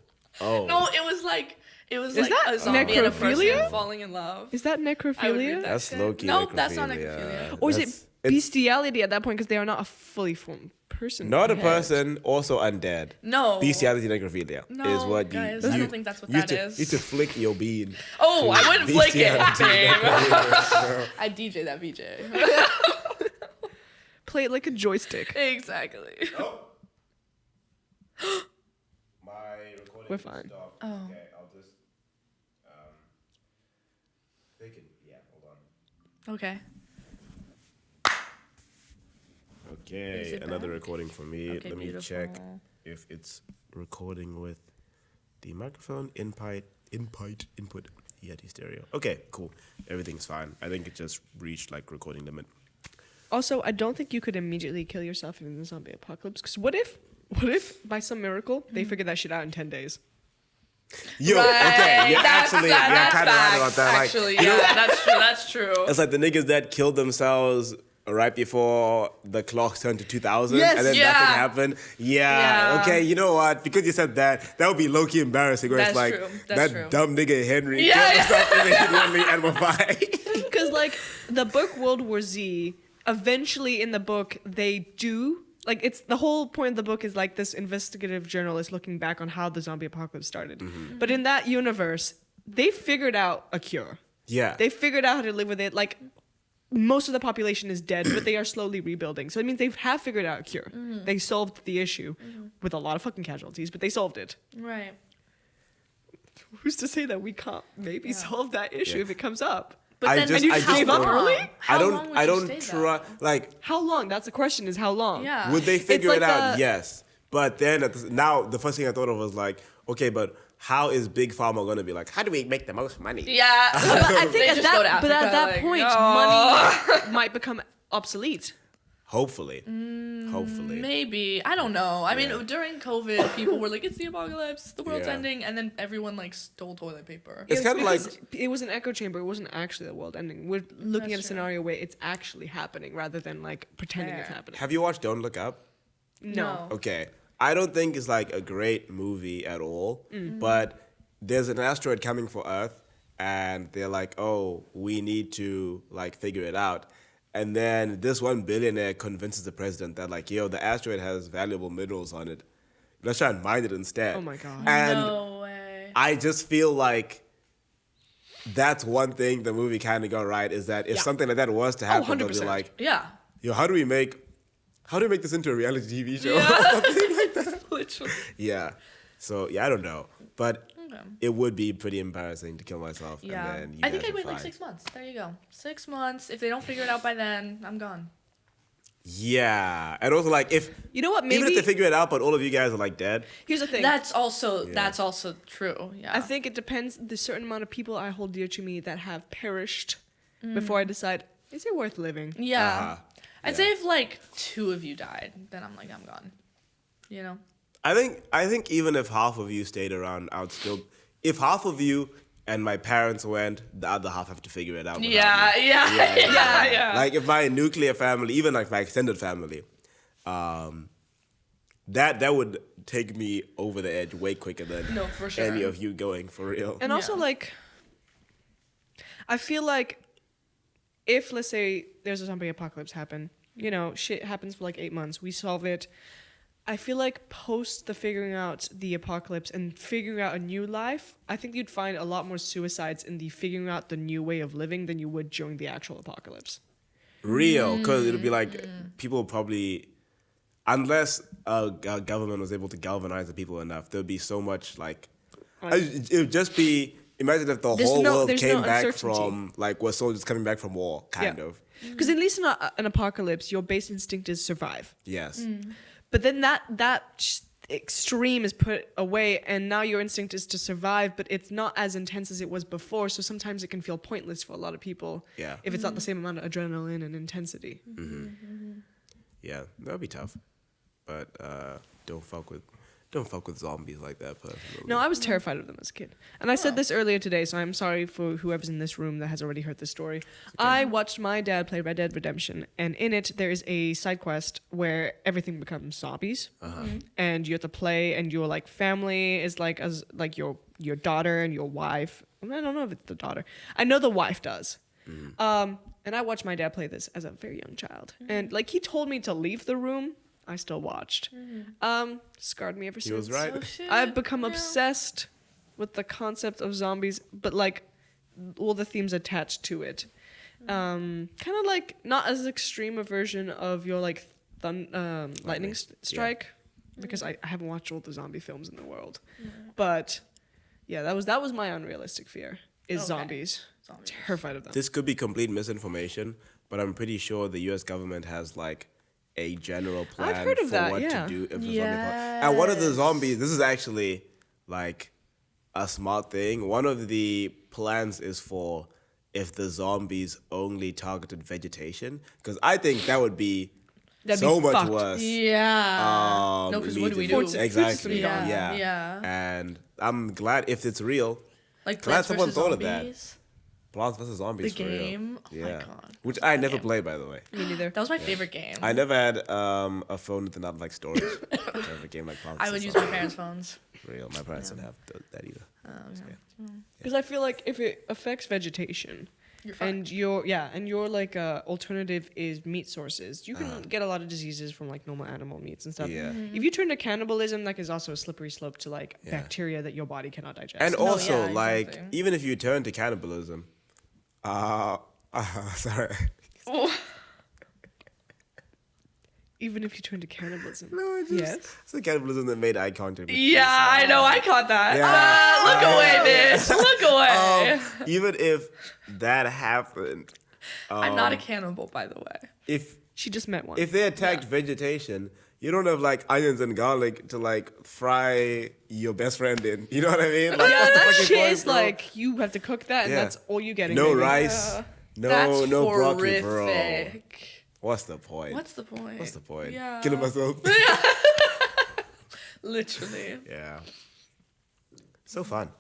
it was like
Is
like
that
a zombie and a person
necrophilia?
falling in love.
Is that
I would read
necrophilia?
that
That's
shit.
low-key
Nope, that's not
necrophilia.
necrophilia.
Or is
That's-
it
it's
bestiality at that point because they are not a fully formed person?
not a
yet?
person, also undead.
No.
Bestiality necrophilia
No,
is what
guys,
you.
I
you
don't think that's what
you
that is.
You to flick your bean.
Oh, I wouldn't flick it.
Bestiality.
Damn. I DJ that BJ.
Play it like a joystick.
Exactly.
Oh. My recording
We're fine.
Oh.
Okay, I'll just. They can. Yeah, hold on.
Okay. Is
Okay,
it
another
back?
recording for me.
Okay,
Let me check
beautiful.
if it's recording with the microphone input. Yeti stereo. Okay, cool. Everything's fine. I think it just reached like recording limit.
Also, I don't think you could immediately kill yourself in the zombie apocalypse. Because what if what if by some miracle they figure that shit out in 10 days?
Yo,
Right,
okay, you're
that's-
actually,
that-
you're
that's
kind of right about
facts,
that. Like,
actually,
you know,
yeah, that's true. That's true.
it's like the niggas that killed themselves right before the clock turned to 2000,
Yes.
and then
Yeah.
nothing happened. Yeah,
Yeah.
okay, you know what? Because you said that, that would be low-key embarrassing. Where it's
That's
like,
true. That's
that
true.
dumb nigga Henry
Yeah,
killed
yeah.
himself immediately and we're fine.
Because like the book World War Z, eventually in the book they do like it's the whole point of the book is like this investigative journalist looking back on how the zombie apocalypse started. But in that universe, they figured out a cure.
Yeah.
They figured out how to live with it. Like most of the population is dead, but they are slowly rebuilding. So it means they have figured out a cure. They solved the issue with a lot of fucking casualties, but they solved it.
Right.
Who's to say that we can't maybe solve that issue
Yeah.
if it comes up?
But then
you just gave up
don't-
early?
How long would
I
you
don't
stay
try.
that?
Like,
How long? That's the question. Is how long?
Yeah.
would they figure
like
it out?
the-
Yes. But then now the first thing I thought of was like, okay, but how is Big Pharma gonna be like? How do we make the most money?
Yeah.
But I think
They
at
just go to
that, but at
Africa,
that
like,
point,
oh.
money might become obsolete.
Hopefully. Hopefully.
Maybe. I don't know. I mean,
Yeah.
during COVID, people were like, it's the apocalypse, the world's
Yeah.
ending, and then everyone like stole toilet paper.
It's kind of like
because it was an echo chamber. It wasn't actually the world ending. We're looking at a
That's true.
scenario where it's actually happening rather than like pretending it's
Fair.
happening.
have you watched Don't Look Up?
No.
Okay. I don't think it's like a great movie at all, but there's an asteroid coming for Earth and they're like, "Oh, we need to like figure it out." And then this one billionaire convinces the president that like, "Yo, the asteroid has valuable minerals on it. Let's try and mine it instead."
Oh my God.
And
No way.
I just feel like that's one thing the movie kind of got right is that if
Yeah.
something like that was to happen, they'll be
100%.
like,
Yeah.
"Yo, how do we make this into a reality TV show?"
Literally.
Yeah. So yeah, I don't know, but
Okay.
it would be pretty embarrassing to kill myself.
Yeah.
And then you
I think
guys
I'd
are
wait like
fine.
6 months. There you go. 6 months. If they don't figure it out by then, I'm gone.
Yeah, and also like if
You know what?
even if
Maybe
they figure it out, but all of you guys are like dead.
here's the thing.
That's also true. Yeah.
I think it depends. The certain amount of people I hold dear to me that have perished before I decide is it worth living.
Yeah.
Uh-huh.
I'd
Yeah.
say if like 2 of you died, then I'm like, I'm gone. You know?
I think even if half of you stayed around, I would still. If half of you and my parents went, the other half have to figure it out. without
Yeah,
me.
yeah, yeah.
Like if my nuclear family, even like my extended family, that would take me over the edge way quicker than
No, for sure.
any of you going for real.
And also,
Yeah.
like, I feel like if, let's say, there's a zombie apocalypse happen, you know, shit happens for like 8 months, we solve it. I feel like post the figuring out the apocalypse and figuring out a new life, I think you'd find a lot more suicides in the figuring out the new way of living than you would during the actual apocalypse.
Real, because it'll be like people probably, unless a government was able to galvanize the people enough, there'd be so much like, it would just be. Imagine if the
There's
whole
no-
world
there's
came
no
back
uncertainty.
from like were soldiers coming back from war, kind
Yeah.
of.
Because at least in an apocalypse, your base instinct is survive.
Yes.
But then that extreme is put away, and now your instinct is to survive, but it's not as intense as it was before. So sometimes it can feel pointless for a lot of people.
Yeah.
If it's not the same amount of adrenaline and intensity.
Yeah, that'd be tough. But don't fuck with zombies like that personally.
No, I was terrified of them as a kid. And I said this earlier today, so I'm sorry for whoever's in this room that has already heard this story. I watched my dad play Red Dead Redemption, and in it there is a side quest where everything becomes zombies. And you have to play, and your like family is like as like your daughter and your wife. I don't know if it's the daughter. I know the wife does. And I watched my dad play this as a very young child. And like he told me to leave the room, I still watched. Scarred me ever since.
He was right.
Oh, shit.
I've become
Yeah.
obsessed with the concept of zombies, but like all the themes attached to it. Kind of like not as extreme a version of your like lightning strike, because I haven't watched all the zombie films in the world. But yeah, that was my unrealistic fear is
Okay.
zombies.
Zombies.
Terrified of them.
This could be complete misinformation, but I'm pretty sure the U.S. government has like a general plan
heard of
for
that,
what
yeah.
to do if a zombie apocalypse. And one of the
Yes.
zombies, this is actually like a smart thing. One of the plans is for if the zombies only targeted vegetation, because I think that would be
That'd
so
be
much
fucked.
worse.
Yeah. No, because what do we do?
immediately. Exactly.
gone.
Yeah.
Yeah.
And I'm glad if it's real.
Like
Glad
Plants
someone
vs.
thought of that.
Zombies.
Plants vs Zombies
The
for real.
game. Oh my
Yeah.
god.
Which I never
game.
played, by the way.
Me neither.
That was my favorite game.
I never had a phone with enough like storage to have a game like Plants.
I would
vs.
use my
Zombies.
parents' phones.
Real. My parents didn't have that either.
Because I feel like if it affects vegetation,
You're fine.
and your like alternative is meat sources, you can get a lot of diseases from like normal animal meats and stuff.
Yeah.
If you turn to cannibalism, that is also a slippery slope to like
Yeah.
bacteria that your body cannot digest.
And also,
yeah,
like,
exactly.
even if you turn to cannibalism, sorry.
even if you turn to cannibalism,
No, it's
yes.
it's the cannibalism that made eye contact. With
Yeah, I know. I caught that.
Yeah.
Look away, bitch. Look away.
Even if that happened,
I'm not a cannibal, by the way.
if
She just met one.
if they attacked vegetation, you don't have like onions and garlic to like fry your best friend in. You know what I mean? Like,
yeah,
what's the
that
fucking
shit
point,
is
bro?
like you have to cook that, and
Yeah.
that's all you getting.
No
baby.
rice, no
That's
no broccoli, bro.
horrific.
What's the point?
What's the point?
What's the point?
Yeah.
Killing myself.
Literally.
Yeah. So fun.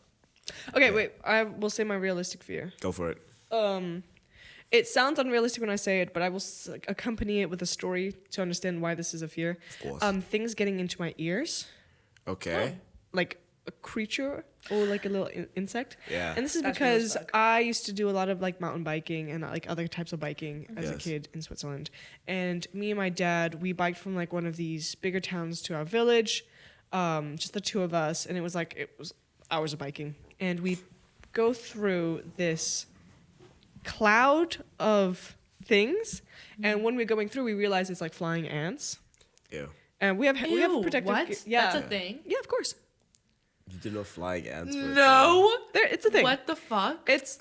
Okay, wait. I will say my realistic fear.
Go for it.
It sounds unrealistic when I say it, but I will like, accompany it with a story to understand why this is a fear.
Of course.
Things getting into my ears,
Okay.
like a creature or like a little insect.
Yeah.
And this is
That's real as
because
fuck.
I used to do a lot of like mountain biking and like other types of biking as a
Yes.
kid in Switzerland. And me and my dad, we biked from like one of these bigger towns to our village, just the two of us, and it was hours of biking, and we go through this cloud of things, and when we're going through, we realize it's like flying ants,
Ew.
and we have
Ew,
protective
what?
gear. Yeah,
That's a thing?
yeah, of course.
You did not flying ants. were a thing.
No.
It's a thing.
What the fuck?
It's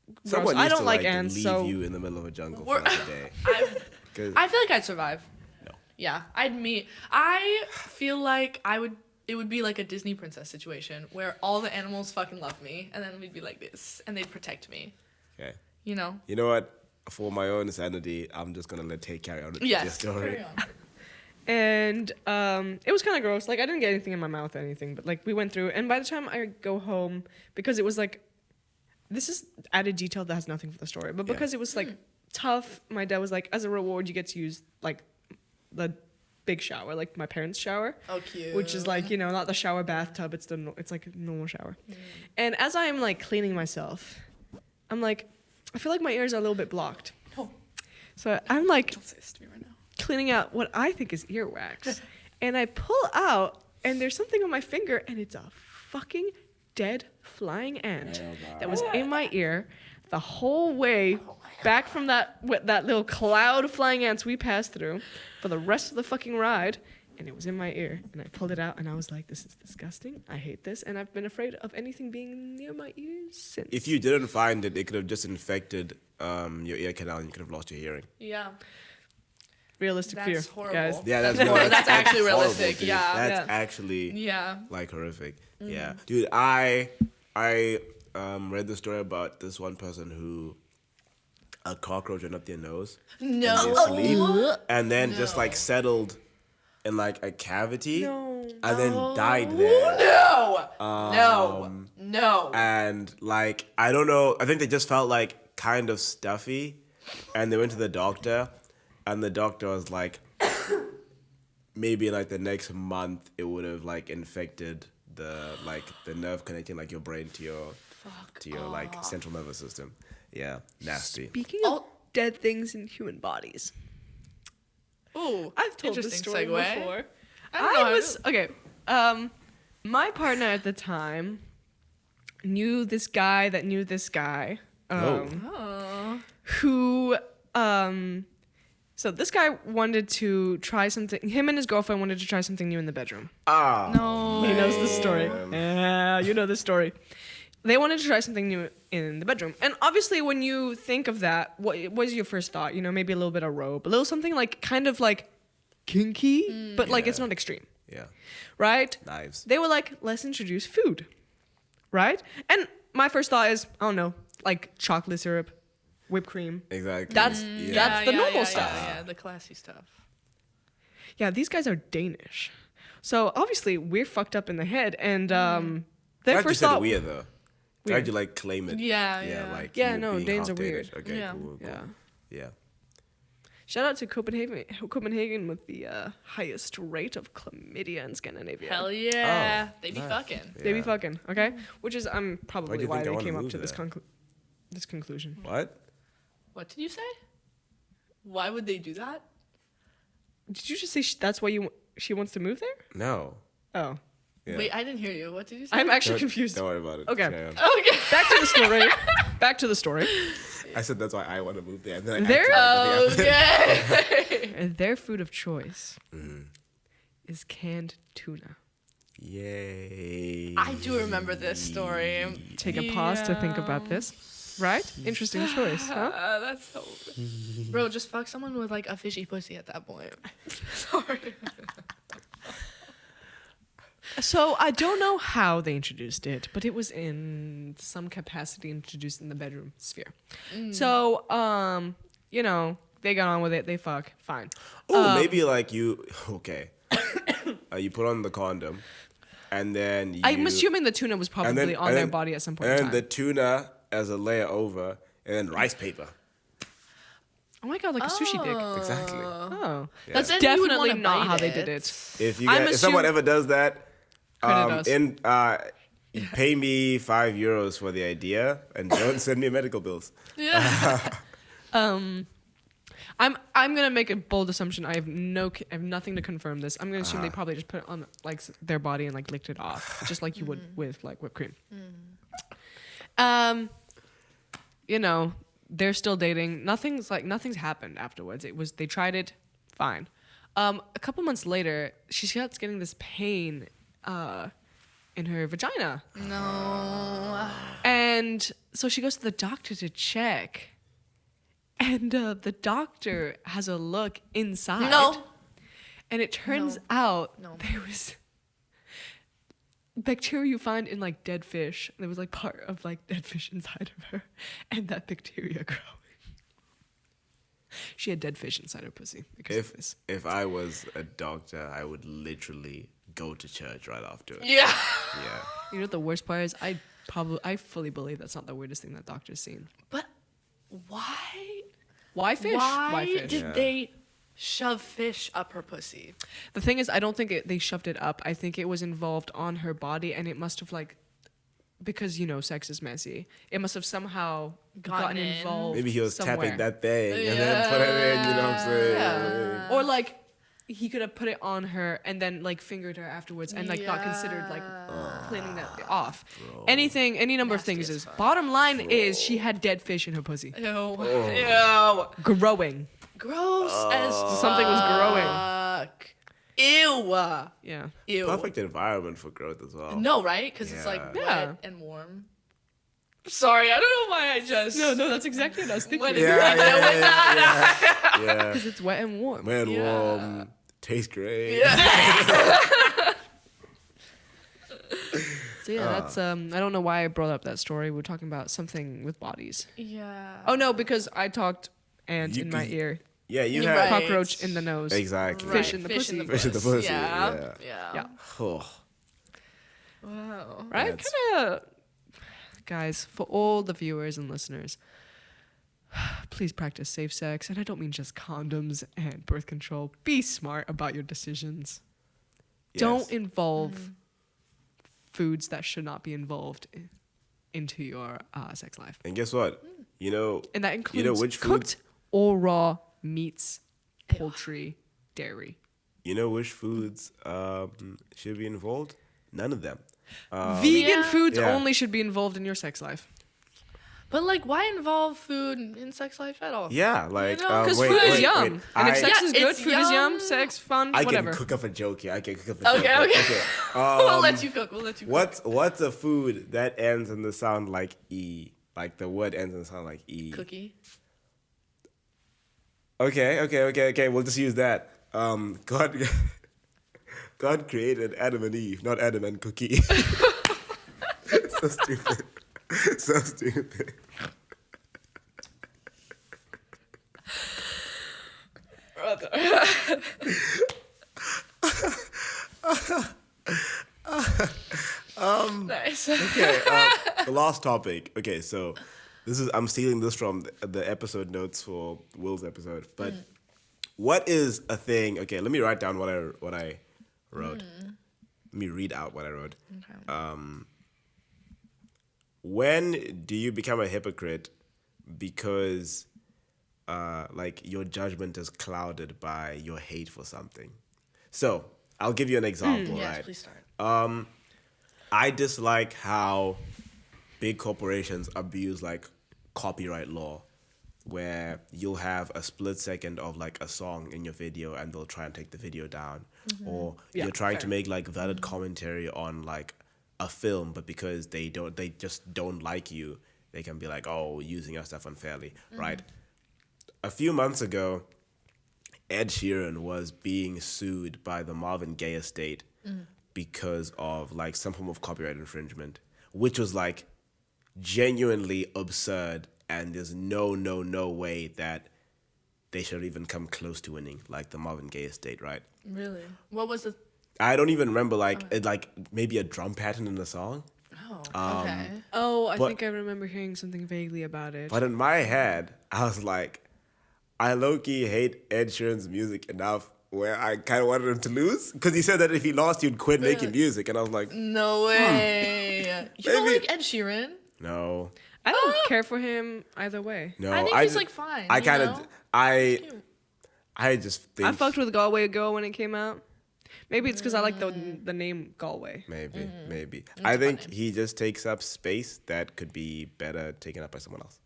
gross.
Someone
I
needs
don't
to,
like
like
ants,
leave
so
you in the middle of a jungle
We're-
for like a day.
I, I feel like I'd survive.
No.
Yeah, I feel like it would be like a Disney princess situation where all the animals fucking love me, and then we'd be like this, and they'd protect me.
Okay.
You know?
You know what? For my own sanity, I'm just gonna let Tate carry on with
Yes.
your story.
Carry on.
and it was kind of gross. Like I didn't get anything in my mouth or anything, but like we went through, and by the time I go home, because it was like, this is added detail that has nothing for the story, but
Yeah.
because it was like tough, my dad was like, as a reward, you get to use like the big shower, like my parents' shower.
Oh, cute.
Which is like, you know, not the shower bathtub, it's like a normal shower. And as I am like cleaning myself, I'm like, I feel like my ears are a little bit blocked.
Oh.
So I'm like
Don't say this to me right now.
cleaning out what I think is earwax. And I pull out, and there's something on my finger, and it's a fucking dead flying ant that was in my ear the whole way back from that little cloud of flying ants we passed through for the rest of the fucking ride. And it was in my ear, and I pulled it out, and I was like, this is disgusting. I hate this, and I've been afraid of anything being near my ears since.
If you didn't find it, it could have just infected your ear canal, and you could have lost your hearing.
Yeah.
Realistic fear,
That's horrible.
guys.
Yeah,
That's
that's
horrible. That's actually
horrible,
realistic,
dude.
yeah.
That's
Yeah.
actually
Yeah.
like horrific. Yeah, dude. I read the story about this one person who a cockroach went up their nose
No.
in their sleep, and then just like settled in like a cavity,
No.
and then died there.
No. No. No.
And like I don't know, I think they just felt like kind of stuffy, and they went to the doctor, and the doctor was like, maybe in like the next month it would have like infected the nerve connecting like your brain to your like central nervous system. Yeah, nasty.
Speaking of dead things in human bodies,
Ooh.
I've told this
interesting
story
segue.
before.
I don't know how
was okay. My partner at the time knew this guy that knew this guy.
Oh.
Who so this guy wanted to try something. Him and his girlfriend wanted to try something new in the bedroom.
Ah,
No.
He knows the story. Yeah, you know the story. They wanted to try something new in the bedroom. And obviously when you think of that, what was your first thought? You know, maybe a little bit of robe, a little something like kind of like kinky, but like it's
Yeah.
not extreme,
yeah,
right?
knives.
They were like, let's introduce food, right? And my first thought is, I don't know, like chocolate syrup, whipped cream.
Exactly.
That's
yeah.
that's the normal stuff.
Yeah, the classy stuff.
yeah, these guys are Danish. So obviously we're fucked up in the head, and their
Glad you
first
said
thought.
weird though.
Weird.
Glad you like claim it.
Yeah.
Like
Yeah,
you
no,
being
Danes
half
are weird.
Danish. Okay,
Yeah.
cool. Yeah.
Shout out to Copenhagen with the highest rate of chlamydia in Scandinavia.
Hell yeah.
Oh,
They be
nice.
fucking.
They be
Yeah.
fucking, okay? Which is
Why do
probably
you
why
think I
they
wanna
came up
move
to this
there?
this conclusion.
What?
What did you say? Why would they do that?
Did you just say that's why she wants to move there?
No.
Oh,
Yeah.
Wait, I didn't hear you. What did you say?
I'm actually
Don't-
confused.
Don't worry about it.
Okay.
Carry on.
Okay.
Back to the story. Back to the story.
I said that's why I want to move there. And then I
There-
acted like nothing happened.
Their food of choice
Mm-hmm.
is canned tuna.
Yay.
I do remember this story.
Take a pause to think about this. Right? Interesting choice, huh?
That's so. Bro, just fuck someone with like a fishy pussy at that point. Sorry.
So I don't know how they introduced it, but it was in some capacity introduced in the bedroom sphere. So, you know, they got on with it. They fuck. Fine.
Oh, maybe like you. Okay. You put on the condom, and then you,
I'm assuming the tuna was probably
and
on their
then-
body at some point in
and
time.
the tuna as a layer over, and then rice paper.
Oh my god, like a sushi dick.
Exactly.
Oh,
Yeah.
that's
But then you would
definitely
wanna
not
bite
how they
it.
did it.
If you
I'm
guys, if someone
assuming-
ever does that,
Credit us.
you pay me €5 for the idea, and don't send me medical bills.
Yeah.
I'm gonna make a bold assumption. I have nothing to confirm this. I'm gonna assume they probably just put it on like their body and like licked it off, just like you would with like whipped cream. You know, they're still dating. Nothing's happened afterwards. They tried it, fine. A couple months later, she starts getting this pain in her vagina,
No.
and so she goes to the doctor to check. And the doctor has a look inside.
No.
And it turns out there was bacteria you find in like dead fish. There was like part of like dead fish inside of her. And that bacteria growing. She had dead fish inside her pussy because of this.
If I was a doctor, I would literally go to church right after it.
Yeah.
Yeah.
You know what the worst part is? I fully believe that's not the weirdest thing that doctor's seen.
But why?
Why fish?
Why
fish?
did they shove fish up her pussy?
The thing is, I don't think they shoved it up. I think it was involved on her body, and it must have like, because you know, sex is messy. It must have somehow gotten
in.
involved.
Maybe he was
somewhere.
tapping that thing and then put it in, you know what I'm saying?
Yeah. Or like, he could have put it on her and then like fingered her afterwards and like not considered like cleaning that off. Any number of
Nasty
things
as
is.
fuck.
Bottom line is she had dead fish in her pussy,
Ew. Ew.
growing.
Gross as
Something was growing.
fuck. Ew.
Yeah.
Ew.
Perfect environment for growth as well.
No, right? Because it's like
Yeah.
wet and warm. Sorry, I don't know why I just.
No, that's exactly what I was thinking.
What
Yeah,
is
yeah.
Because it's wet and warm.
Man,
Yeah.
warm, tastes great.
So yeah, that's I don't know why I brought up that story. We're talking about something with bodies.
Yeah.
Oh no, because I talked ant
You
in my
could-
ear,
Yeah, you
You're
had
right.
cockroach in the nose.
exactly.
Fish in the pussy.
Fish in the pussy,
Yeah.
yeah.
Yeah.
Yeah.
Oh,
Wow.
Right?
That's-
Kind of. Guys, for all the viewers and listeners, please practice safe sex, and I don't mean just condoms and birth control. Be smart about your decisions. Don't
yes.
involve foods that should not be involved into your sex life.
And guess what? You know,
And that includes
you know which food?
cooked or raw meats, poultry, dairy.
You know which foods should be involved? None of them.
Vegan
Yeah.
foods
Yeah.
only should be involved in your sex life.
But like, why involve food in sex life at all?
Yeah, like
know,
Because
wait,
food is
wait,
yum.
wait.
And if
I-
sex
Yeah,
is good,
it's
food is yum,
yum.
sex, fun,
I
whatever.
can cook up a joke here. I can cook up a
Okay,
joke.
okay. We'll let you cook. We'll let you cook.
What's a food that ends in the sound like E? Like the word ends in the sound like E.
Cookie.
Okay. We'll just use that. God created Adam and Eve, not Adam and Cookie. So stupid. So stupid.
Nice.
Okay, the last topic. Okay, so I'm stealing this from the episode notes for Will's episode. But what is a thing? Okay, let me write down what I wrote. Let me read out what I wrote.
Okay.
When do you become a hypocrite because like your judgment is clouded by your hate for something? So I'll give you an example,
Yes,
right?
please start.
I dislike how big corporations abuse like copyright law, where you'll have a split second of like a song in your video and they'll try and take the video down, or
Yeah,
you're trying to
fair.
make like valid commentary on like a film, but because they just don't like you, they can be like, oh, using your stuff unfairly, right? A few months ago, Ed Sheeran was being sued by the Marvin Gaye estate because of like some form of copyright infringement, which was like genuinely absurd, and there's no way that they should even come close to winning, like the Marvin Gaye estate, right?
Really? What was the?
I don't even remember like maybe a drum pattern in the song.
Oh, okay.
Oh, I
But-
think I remember hearing something vaguely about it.
But in my head, I was like, I low-key hate Ed Sheeran's music enough where I kind of wanted him to lose, because he said that if he lost, he'd quit making music, and I was like,
No way. You don't
Maybe-
like Ed Sheeran?
no,
I don't care for him either way.
no.
I think he's
just-
like fine.
I
you
kind
know?
of, I just think
I fucked with Galway Girl when it came out. Maybe it's because I like the name Galway.
maybe. I think he just takes up space that could be better taken up by someone else.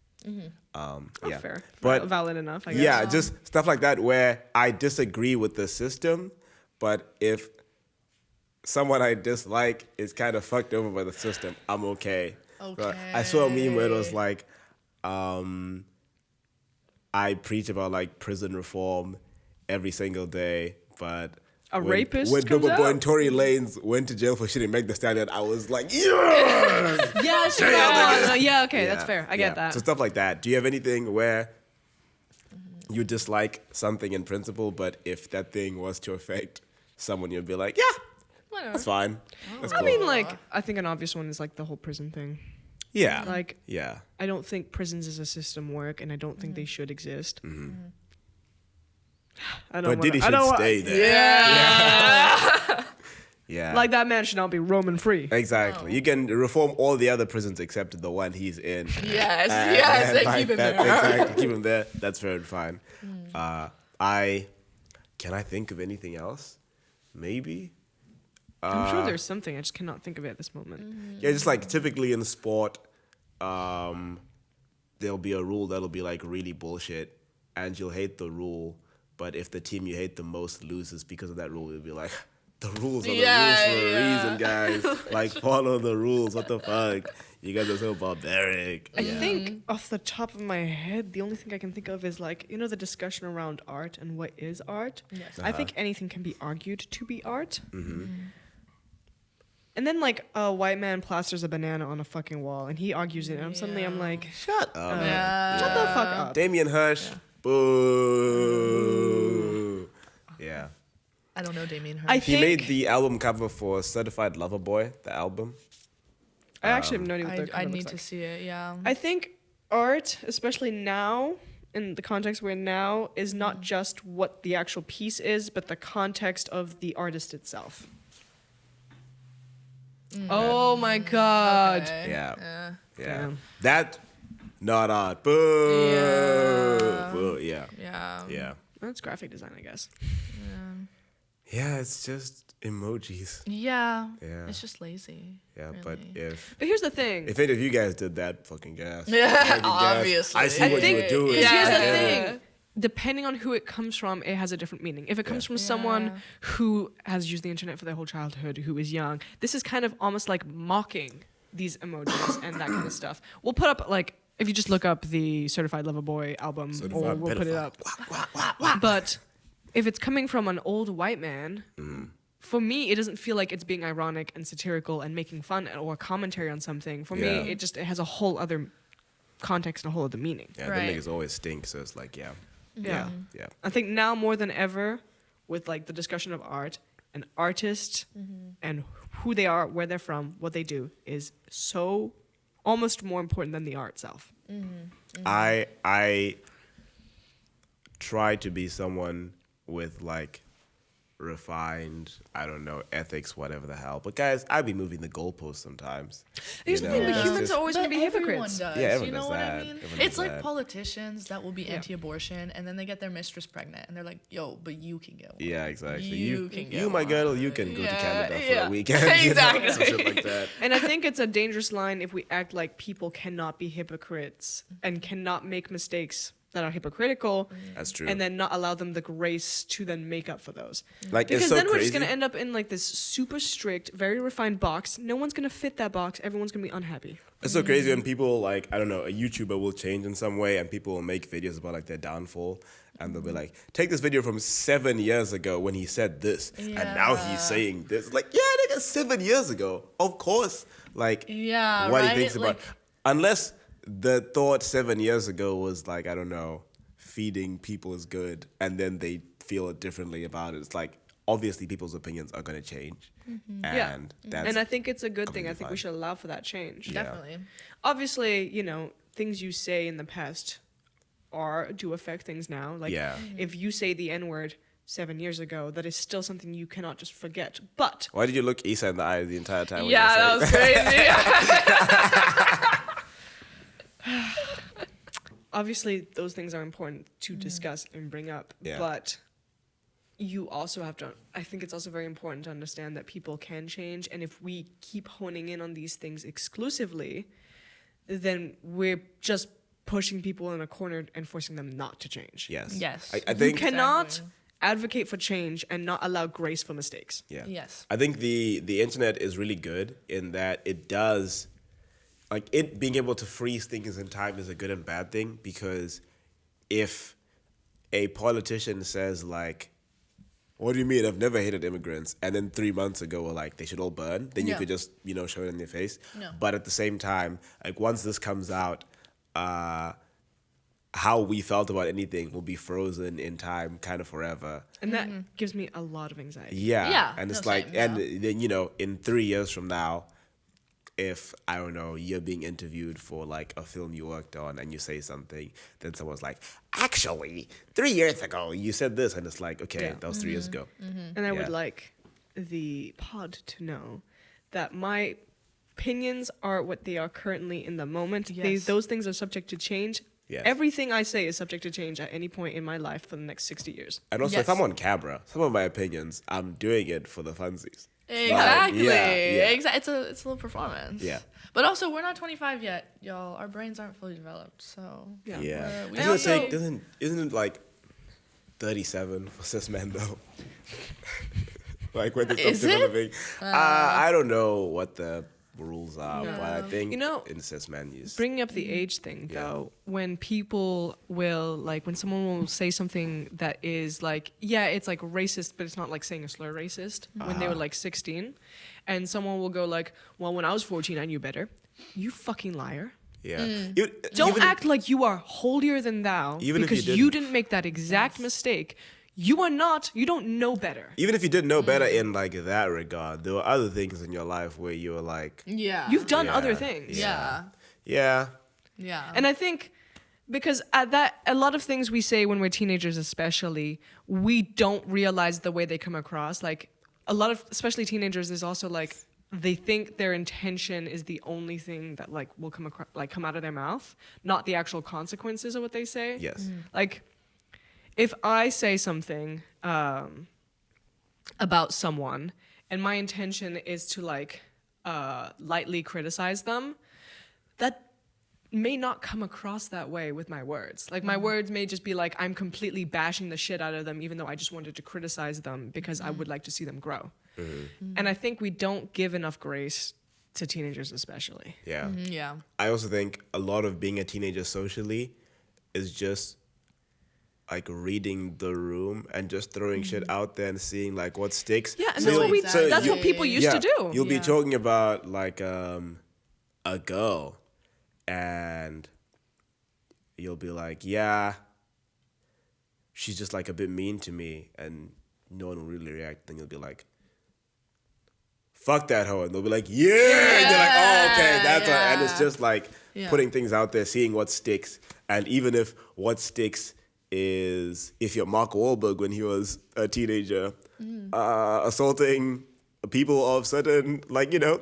Yeah,
Fair.
but
Valid enough, I guess.
yeah, just stuff like that where I disagree with the system, but if someone I dislike is kind of fucked over by the system, I'm okay. So I saw a meme where it was like, I preach about like prison reform every single day, but
A rapist
when
comes
Bubba Boy
out?
and Tory Lanez went to jail for shitting Meg Thee Stallion, I was like, yes!
Yes, yeah, okay, that's fair. I get that.
So stuff like that. Do you have anything where you dislike something in principle, but if that thing was to affect someone, you'd be like, yeah,
Whatever.
that's fine. That's
I
cool.
mean, like, I think an obvious one is like the whole prison thing.
yeah,
Like,
yeah.
I don't think prisons as a system work, and I don't think they should exist. I don't
But Diddy
I
should
don't wa-
stay there.
Yeah.
Yeah.
Like that man should not be Roman free.
Exactly. You can reform all the other prisons except the one he's in.
Yes.
And
Yes. And
like
keep him
that-
there.
Exactly. Keep him there. That's very fine. Can I think of anything else? Maybe.
I'm sure there's something. I just cannot think of it at this moment.
Yeah, just like typically in sport, there'll be a rule that'll be like really bullshit, and you'll hate the rule. But if the team you hate the most loses because of that rule, you'll be like, the rules are the rules for a reason, guys. Like, follow the rules. What the fuck? You guys are so barbaric.
I think off the top of my head, the only thing I can think of is like, you know, the discussion around art and what is art.
Yes.
I think anything can be argued to be art. And then like a white man plasters a banana on a fucking wall and he argues it, and I'm like,
Shut up.
shut the fuck up.
Damien Hirsch. Boo. Yeah.
I don't know Damien Hirst.
I
He
think
made the album cover for Certified Lover Boy, the album.
I actually have no idea what the
I
cover
need
looks
to
like.
see it. Yeah.
I think art, especially now, in the context we're in now, is not just what the actual piece is, but the context of the artist itself. Oh my god.
Okay.
Yeah.
Yeah.
Yeah.
Damn.
That, not art. Boo.
Yeah.
Boo. Yeah.
Yeah.
Yeah.
That's graphic design, I guess.
Yeah, it's just emojis.
Yeah.
Yeah.
It's just lazy.
Yeah, but
really.
But here's the thing.
if any of you guys did that, fucking gas.
Yeah,
Fucking gas.
obviously.
I see
I
what
think
you were doing.
because here's the
Yeah.
thing. Depending on who it comes from, it has a different meaning. If it comes from someone
Yeah.
who has used the internet for their whole childhood, who is young, this is kind of almost like mocking these emojis and that kind of stuff. We'll put up like if you just look up the Certified Lover Boy album, or
Certified
we'll put it
pedophile.
up. But if it's coming from an old white man, for me, it doesn't feel like it's being ironic and satirical and making fun or commentary on something. For
Yeah.
me, it has a whole other context and a whole other meaning.
Yeah,
Right.
them niggas always stink, so it's like, yeah.
Yeah.
Yeah.
I think now more than ever, with like the discussion of art, an artist and who they are, where they're from, what they do is so almost more important than the art itself.
I try to be someone with like refined, I don't know, ethics, whatever the hell. But guys, I be moving the goalposts sometimes.
Here's the thing, but
It's
humans
just-
are always going to be
everyone
hypocrites.
does.
Yeah, everyone
you know
does
what
that.
I mean?
Everyone
It's
does
like
that.
politicians that will be anti-abortion, and then they get their mistress pregnant, and they're like, "Yo, but you can get one."
Yeah, exactly.
You can get
you my girl,
one.
you can go to
Yeah,
Canada for
yeah.
a weekend. You know,
Exactly.
some shit like that.
And I think it's a dangerous line if we act like people cannot be hypocrites and cannot make mistakes that are hypocritical,
That's true.
and then not allow them the grace to then make up for those.
Like
Because
it's so
then we're
crazy.
just going to end up in like this super strict, very refined box. No one's going to fit that box. Everyone's going to be unhappy.
It's so crazy when people like, I don't know, a YouTuber will change in some way and people will make videos about like their downfall and they'll be like, take this video from 7 years ago when he said this and now he's saying this. Like, yeah, nigga, 7 years ago. Of course. Like,
Yeah,
what
right?
he thinks about.
Like-
Unless the thought 7 years ago was like, I don't know, feeding people is good and then they feel it differently about it. It's like, obviously people's opinions are going to change.
Yeah.
And that's
And I think it's a good thing. I
completely
think we
fine.
should allow for that change.
Yeah.
Definitely.
Obviously, you know, things you say in the past do affect things now. Like,
Yeah.
if you say the N-word 7 years ago, that is still something you cannot just forget. But
Why did you look Issa in the eye the entire time? when you
Yeah,
were
that
saying
was crazy.
obviously those things are important to discuss and bring up.
Yeah.
But you also have to, I think it's also very important to understand that people can change. And if we keep honing in on these things exclusively, then we're just pushing people in a corner and forcing them not to change.
Yes.
Yes.
I
You
think.
cannot
Exactly.
advocate for change and not allow grace for mistakes.
Yeah.
Yes.
I think the internet is really good in that it does, like it being able to freeze things in time is a good and bad thing because if a politician says like, what do you mean? I've never hated immigrants. And then 3 months ago, we're like, they should all burn. Then you
Yeah.
could just, show it in their face.
No.
But at the same time, like once this comes out, how we felt about anything will be frozen in time kind of forever.
And that gives me a lot of anxiety.
Yeah.
Yeah,
And it's
no,
like,
same,
and
yeah.
then, in 3 years from now, if, I don't know, you're being interviewed for like a film you worked on and you say something, then someone's like, actually, 3 years ago, you said this. And it's like, okay,
Yeah.
that was 3 years ago.
And I would
Yeah.
like the pod to know that my opinions are what they are currently in the moment.
Yes.
Those things are subject to change.
Yeah.
Everything I say is subject to change at any point in my life for the next 60 years.
And also,
Yes.
if I'm on camera, some of my opinions, I'm doing it for the funsies.
Exactly.
yeah.
It's a little performance.
Yeah.
But also, we're not 25 yet, y'all. Our brains aren't fully developed, so.
Yeah.
We
Isn't
also-
it isn't it like 37 for cis men though? Like when they
Is
stop
it?
developing. I don't know what the rules are, but I think
You know,
in cis men use.
Bringing up the age thing, though, when people will, like, when someone will say something that is, like, yeah, it's, like, racist, but it's not, like, saying a slur racist, when they were, like, 16, and someone will go, like, well, when I was 14, I knew better. You fucking liar.
Yeah.
Don't
Even-
act like you are holier than thou
Even if
because
you
you
didn't.
didn't make that exact mistake. You are not, you don't know better.
Even if you did know better in like that regard, there were other things in your life where you were like,
Yeah.
You've done
Yeah.
other things.
Yeah.
yeah,
Yeah.
And I think because at that a lot of things we say when we're teenagers especially, we don't realize the way they come across. Like a lot of especially teenagers is also like they think their intention is the only thing that like will come across, like come out of their mouth, not the actual consequences of what they say.
yes,
Like if I say something about someone and my intention is to like lightly criticize them, that may not come across that way with my words. Like my words may just be like I'm completely bashing the shit out of them even though I just wanted to criticize them because I would like to see them grow. And I think we don't give enough grace to teenagers especially.
yeah.
Yeah.
I also think a lot of being a teenager socially is just like reading the room and just throwing shit out there and seeing like what sticks.
Yeah, and
So
that's what we
Exactly.
that's what people used to do.
You'll be
Yeah.
talking about like a girl and you'll be like, yeah, she's just like a bit mean to me and no one will really react. Then you'll be like, fuck that hoe, and they'll be like, yeah, and they're like, oh, okay, that's and it's just like putting things out there, seeing what sticks, and even if what sticks is if you're Mark Wahlberg when he was a teenager, assaulting people of certain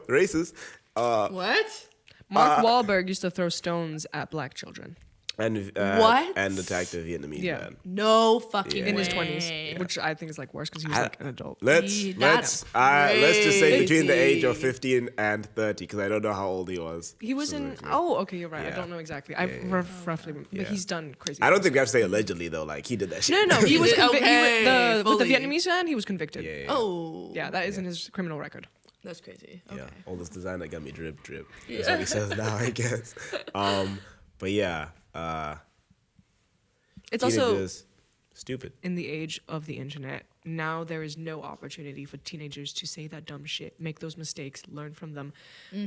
races,
What?
Mark Wahlberg used to throw stones at black children
and
What?
and attacked a Vietnamese man.
No fucking
in
way.
his 20s, which I think is like worse because he was like an adult.
Let's
That's
just say between the age of
crazy.
15 and 30, because I don't know how old he was.
He was in.
specifically.
Oh, okay, you're right.
Yeah.
I don't know exactly. I've roughly, but he's done crazy.
I don't
things.
think we have to say allegedly though. Like he did that shit.
No, he was
did-
convicted.
okay,
With the
fully.
Vietnamese man, he was convicted.
Yeah,
Oh.
Yeah, that is in his criminal record.
That's crazy. Okay.
Yeah, all this designer got me drip. That's what he says now, I guess. But yeah,
It's also
teenagers, stupid.
in the age of the internet. Now there is no opportunity for teenagers to say that dumb shit, make those mistakes, learn from them,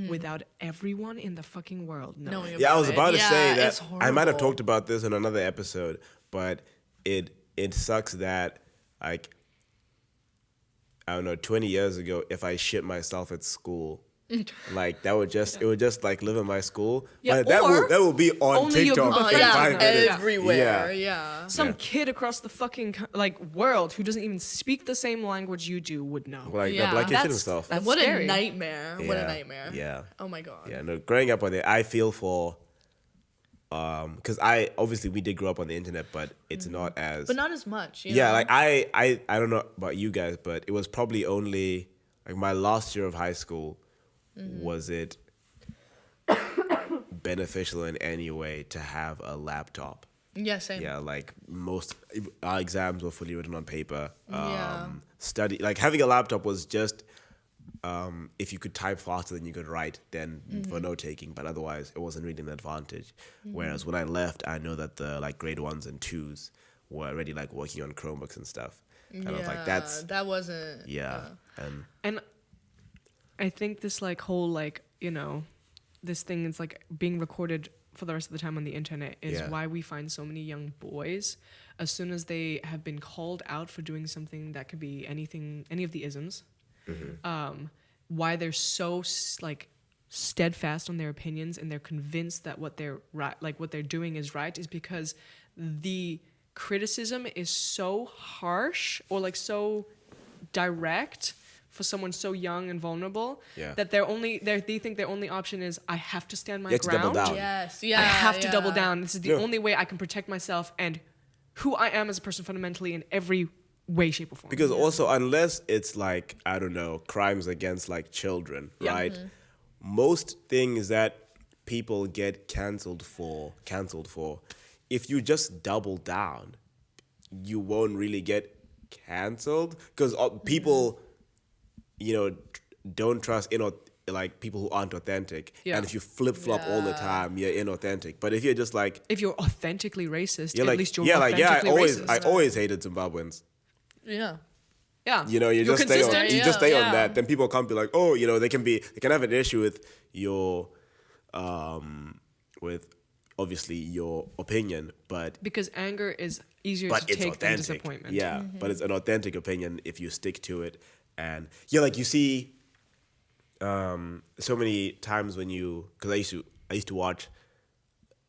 without everyone in the fucking world knowing.
Yeah, I was about to say
it's
that I might have
horrible.
talked about this in another episode, but it sucks that like I don't know, 20 years ago, if I shit myself at school, like it would just like live in my school.
Yeah,
but that
or
will be on
only your
TikTok
group of
in
friends
5
will know.
minutes.
everywhere.
Yeah.
Yeah.
Some kid across the fucking world who doesn't even speak the same language you do would know.
Like
Yeah.
that black kid shit
That's-
himself.
that's
What
scary.
a nightmare. What a
Yeah.
nightmare.
Yeah.
Oh my god.
Yeah, no, growing up on it, I feel for, because obviously we did grow up on the internet, but it's not as.
But not as much. You
Yeah,
know?
like I don't know about you guys, but it was probably only like my last year of high school. Was it beneficial in any way to have a laptop?
Yeah, same.
Yeah, like most our exams were fully written on paper.
Yeah.
Study like having a laptop was just if you could type faster than you could write, then for note taking. But otherwise, it wasn't really an advantage. Whereas when I left, I know that the like grade 1s and 2s were already like working on Chromebooks and stuff. And I was like, that's
that wasn't.
and
And I think this like whole like, this thing is like being recorded for the rest of the time on the internet is
Yeah.
why we find so many young boys, as soon as they have been called out for doing something that could be anything, any of the isms, why they're so like steadfast on their opinions and they're convinced that what they're right, like what they're doing is right, is because the criticism is so harsh or like so direct for someone so young and vulnerable that they think their only option is I have to stand my
You have to double
ground.
down.
Yes. Yeah.
I have to double
yeah.
down. This is the
Yeah.
only way I can protect myself and who I am as a person fundamentally in every way, shape, or form.
because also unless it's like I don't know crimes against like children, right? Most things that people get canceled for, if you just double down, you won't really get canceled because people, don't trust like people who aren't authentic.
Yeah.
And if you flip flop all the time, you're inauthentic. But if you're just like
if you're authentically racist,
you're
at
like
least you're
I
authentically racist.
always hated Zimbabweans.
Yeah.
Yeah.
You
You're
just stay on
consistent.
you just stay on
Yeah.
that. Then people can't be like, oh, they can have an issue with your with obviously your opinion, but
Because anger is easier to
it's
take than
authentic.
disappointment.
Yeah, but it's an authentic opinion if you stick to it. And like you see so many times when because I used to watch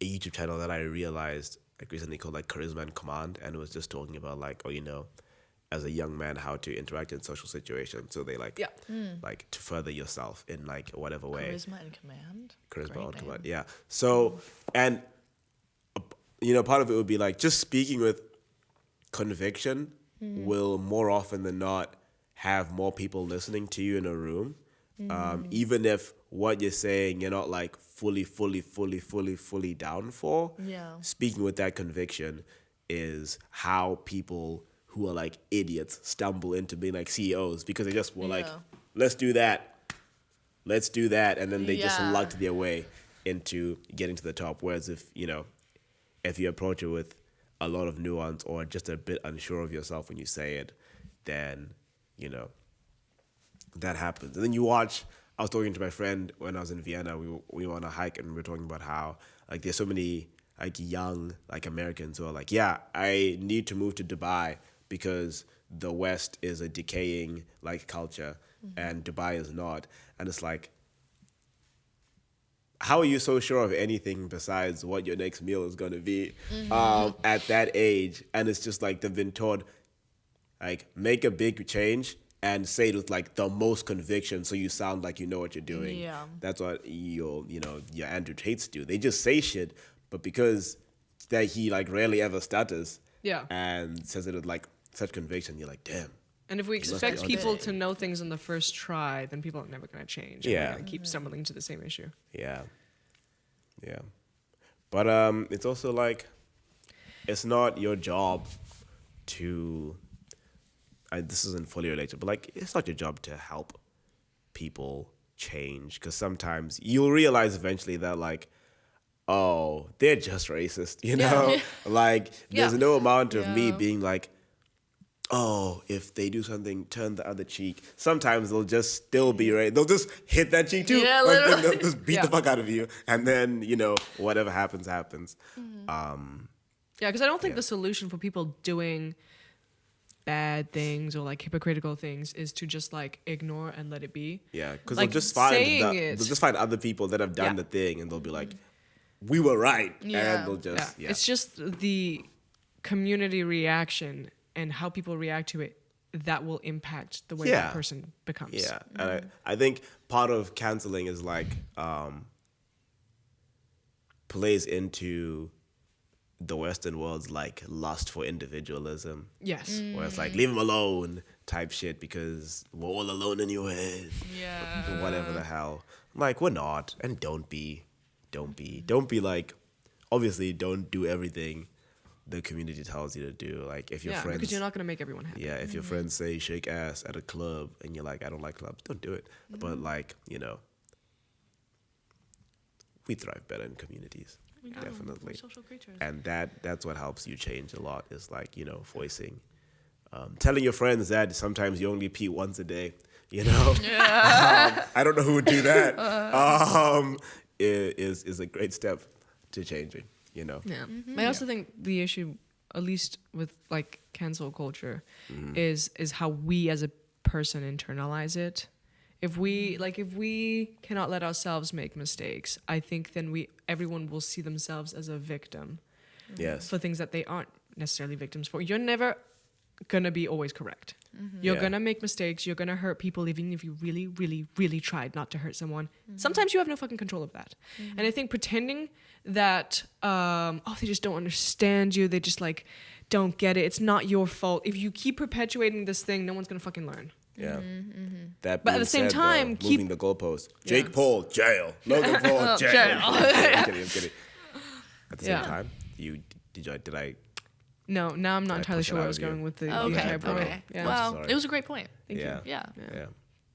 a YouTube channel that I realized like recently called like Charisma and Command, and it was just talking about like, as a young man how to interact in social situations. So they like like to further yourself in like whatever way.
Charisma and command.
Charisma
Great
on
name.
command. Yeah. So and part of it would be like just speaking with conviction will more often than not have more people listening to you in a room. Even if what you're saying you're not like fully down for.
Yeah.
Speaking with that conviction is how people who are like idiots stumble into being like CEOs because they just were like,
Yeah.
let's do that, and then they just
Yeah.
lucked their way into getting to the top. Whereas if you approach it with a lot of nuance or just a bit unsure of yourself when you say it, then that happens. And then you watch. I was talking to my friend when I was in Vienna. We were on a hike and we were talking about how like there's so many like young like Americans who are like, yeah, I need to move to Dubai because the West is a decaying like culture and Dubai is not, and it's like, how are you so sure of anything besides what your next meal is going to be at that age? And it's just like they've been taught, like, make a big change and say it with like the most conviction so you sound like you know what you're doing.
Yeah.
That's what your Andrew Tates do. They just say shit, but because that he like rarely ever stutters and says it with like such conviction, you're like, damn.
And if we
must be
expect
on
people
it.
to know things on the first try, then people are never going to change.
Yeah.
We're going to keep stumbling to the same issue.
Yeah. But it's also like, it's not your job to, this isn't fully related, but like, it's not your job to help people change, because sometimes you'll realize eventually that like, oh, they're just racist, you know? Like, there's no amount of me being like, oh, if they do something, turn the other cheek. Sometimes they'll just still be right. They'll just hit that cheek too.
Yeah,
Like,
literally.
they'll just beat the fuck out of you. And then, whatever happens, happens.
Yeah, because I don't think the solution for people doing bad things or like hypocritical things is to just like ignore and let it be.
Yeah, because
Like,
they'll just find other people that have done the thing, and they'll be like, we were right.
Yeah.
And they'll just,
It's just the community reaction and how people react to it that will impact the way that person becomes.
Yeah, and I think part of canceling is like plays into the Western world's like lust for individualism.
Yes.
Where it's like, leave them alone type shit because we're all alone in your head.
Yeah.
Whatever the hell. Like, we're not, and don't be like, obviously don't do everything the community tells you to do. Like, if your friends,
because you're not going to make everyone happy.
yeah, if your friends say shake ass at a club and you're like, I don't like clubs, don't do it. But like, we thrive better in communities. Definitely.
We're social creatures.
And that's what helps you change a lot, is like, voicing, telling your friends that sometimes you only pee once a day, I don't know who would do that. Is a great step to changing,
Yeah. I also think the issue, at least with like cancel culture, is how we as a person internalize it. If we cannot let ourselves make mistakes, I think then everyone will see themselves as a victim.
Yes.
For things that they aren't necessarily victims for. You're never gonna be always correct. You're gonna make mistakes. You're gonna hurt people, even if you really, really, really tried not to hurt someone. Sometimes you have no fucking control of that. And I think pretending that they just don't understand you, they just like don't get it, it's not your fault. If you keep perpetuating this thing, no one's gonna fucking learn.
Yeah. That
But at
being
the same
said,
time,
though, moving the goalpost. Jake Paul, jail. Logan Paul, jail.
Jail.
I'm kidding. At the same
Yeah.
time, did I?
No, now I'm not
I
entirely
push it
sure where
out
I was
of you?
going with the
Okay.
entire point.
Okay.
Yeah.
Well,
Sorry.
it was a great point.
Thank you.
Yeah.
Yeah.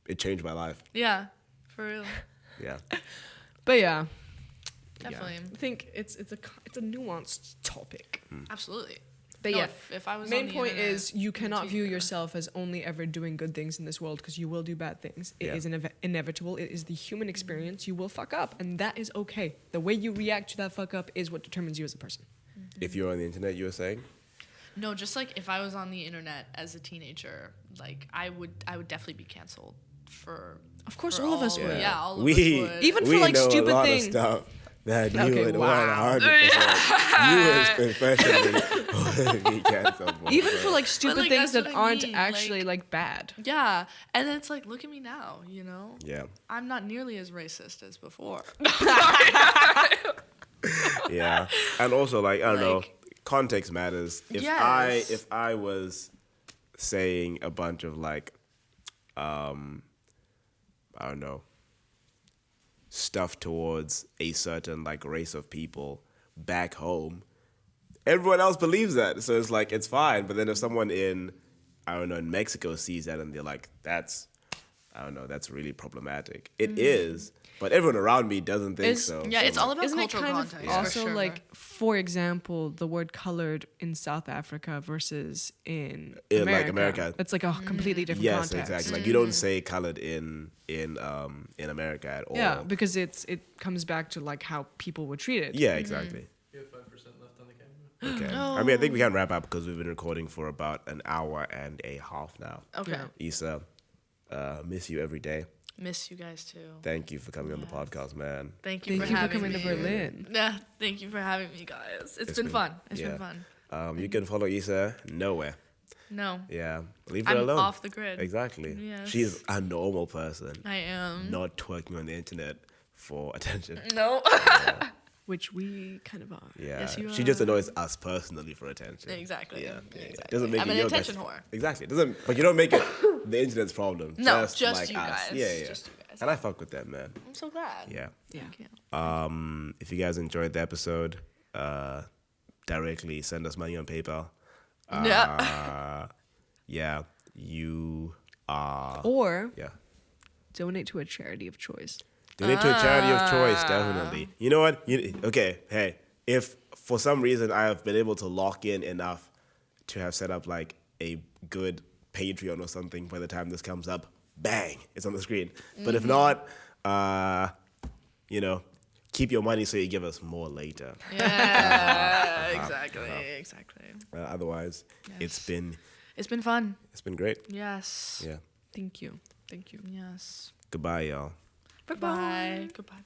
It changed my life.
Yeah. For real.
Yeah.
But yeah,
Definitely.
I think it's a nuanced topic.
Absolutely.
But
No,
yeah,
if I was
main
on the
point
internet,
is you cannot
take
view
that.
yourself as only ever doing good things in this world, because you will do bad things. It
Yeah.
is inevitable. It is the human experience. You will fuck up, and that is okay. The way you react to that fuck up is what determines you as a person.
If you're on the internet, you were saying?
No, just like if I was on the internet as a teenager, like I would definitely be canceled for.
Of course,
for
all of us would.
Yeah, all of
We-
us would.
Even for
We
like
know
stupid
a lot
things.
of stuff that you
Okay,
would
wow.
100%. You would professionally be canceled for.
Even for like stupid
like,
things
that's
that
what I
aren't
mean,
actually like bad.
Yeah, and then it's like, look at me now,
Yeah.
I'm not nearly as racist as before.
Yeah. And also, like, I don't know,
Like-
context matters. If
Yes.
I was saying a bunch of like I don't know, stuff towards a certain like race of people back home, everyone else believes that. So it's like, it's fine. But then if someone in Mexico sees that and they're like, that's really problematic. It is, but everyone around me doesn't think
Is-
so.
Yeah,
So
it's
I'm
all
like,
about
Isn't it
cultural
kind of
context. for
also
sure.
like, for example, the word colored in South Africa versus in
In,
America?
like, America.
It's like a completely different
yes,
context.
exactly. Like, you don't say colored in America at all.
Yeah, because it comes back to like how people were treated.
Yeah, exactly.
You have 5% left on the camera.
Okay. I mean, I think we can wrap up because we've been recording for about an hour and a half now.
Okay.
Yeah.
Issa, miss you every day.
Miss you guys too.
Thank you for coming on the podcast, man.
Thank you
Thank
for
you for
having
coming
me.
to Berlin.
Yeah, thank you for having me, guys. It's been fun. It's been fun.
You can follow Issa nowhere.
No.
Yeah. Leave her
I'm
alone.
off the grid.
Exactly.
Yes.
She's a normal person.
I am.
Not twerking on the internet for attention.
No.
Which we kind of are.
Yeah.
Yes, you
She
are.
just annoys us personally for attention.
Exactly.
Yeah.
Exactly.
Doesn't make
I'm
it
an
your
attention
guys'
whore.
Exactly. But you don't make it the internet's problem.
No,
just
just
like
you
us.
guys.
Yeah, yeah.
Just you guys.
And I fuck with that, man.
I'm so glad.
Yeah.
Yeah.
Thank you.
If you guys enjoyed the episode, directly send us money on PayPal.
Yeah.
Yeah. You are.
Or
Yeah.
donate to a charity of choice.
Donate to a charity of choice, definitely. You know what? Okay, hey, if for some reason I have been able to lock in enough to have set up like a good Patreon or something by the time this comes up, bang, it's on the screen. But if not, keep your money so you give us more later.
Yeah. Exactly. Exactly.
Otherwise,
Yes.
it's
been fun.
great.
Yes.
Yeah.
Thank you. Thank you.
Yes.
Goodbye, y'all.
Bye. Goodbye.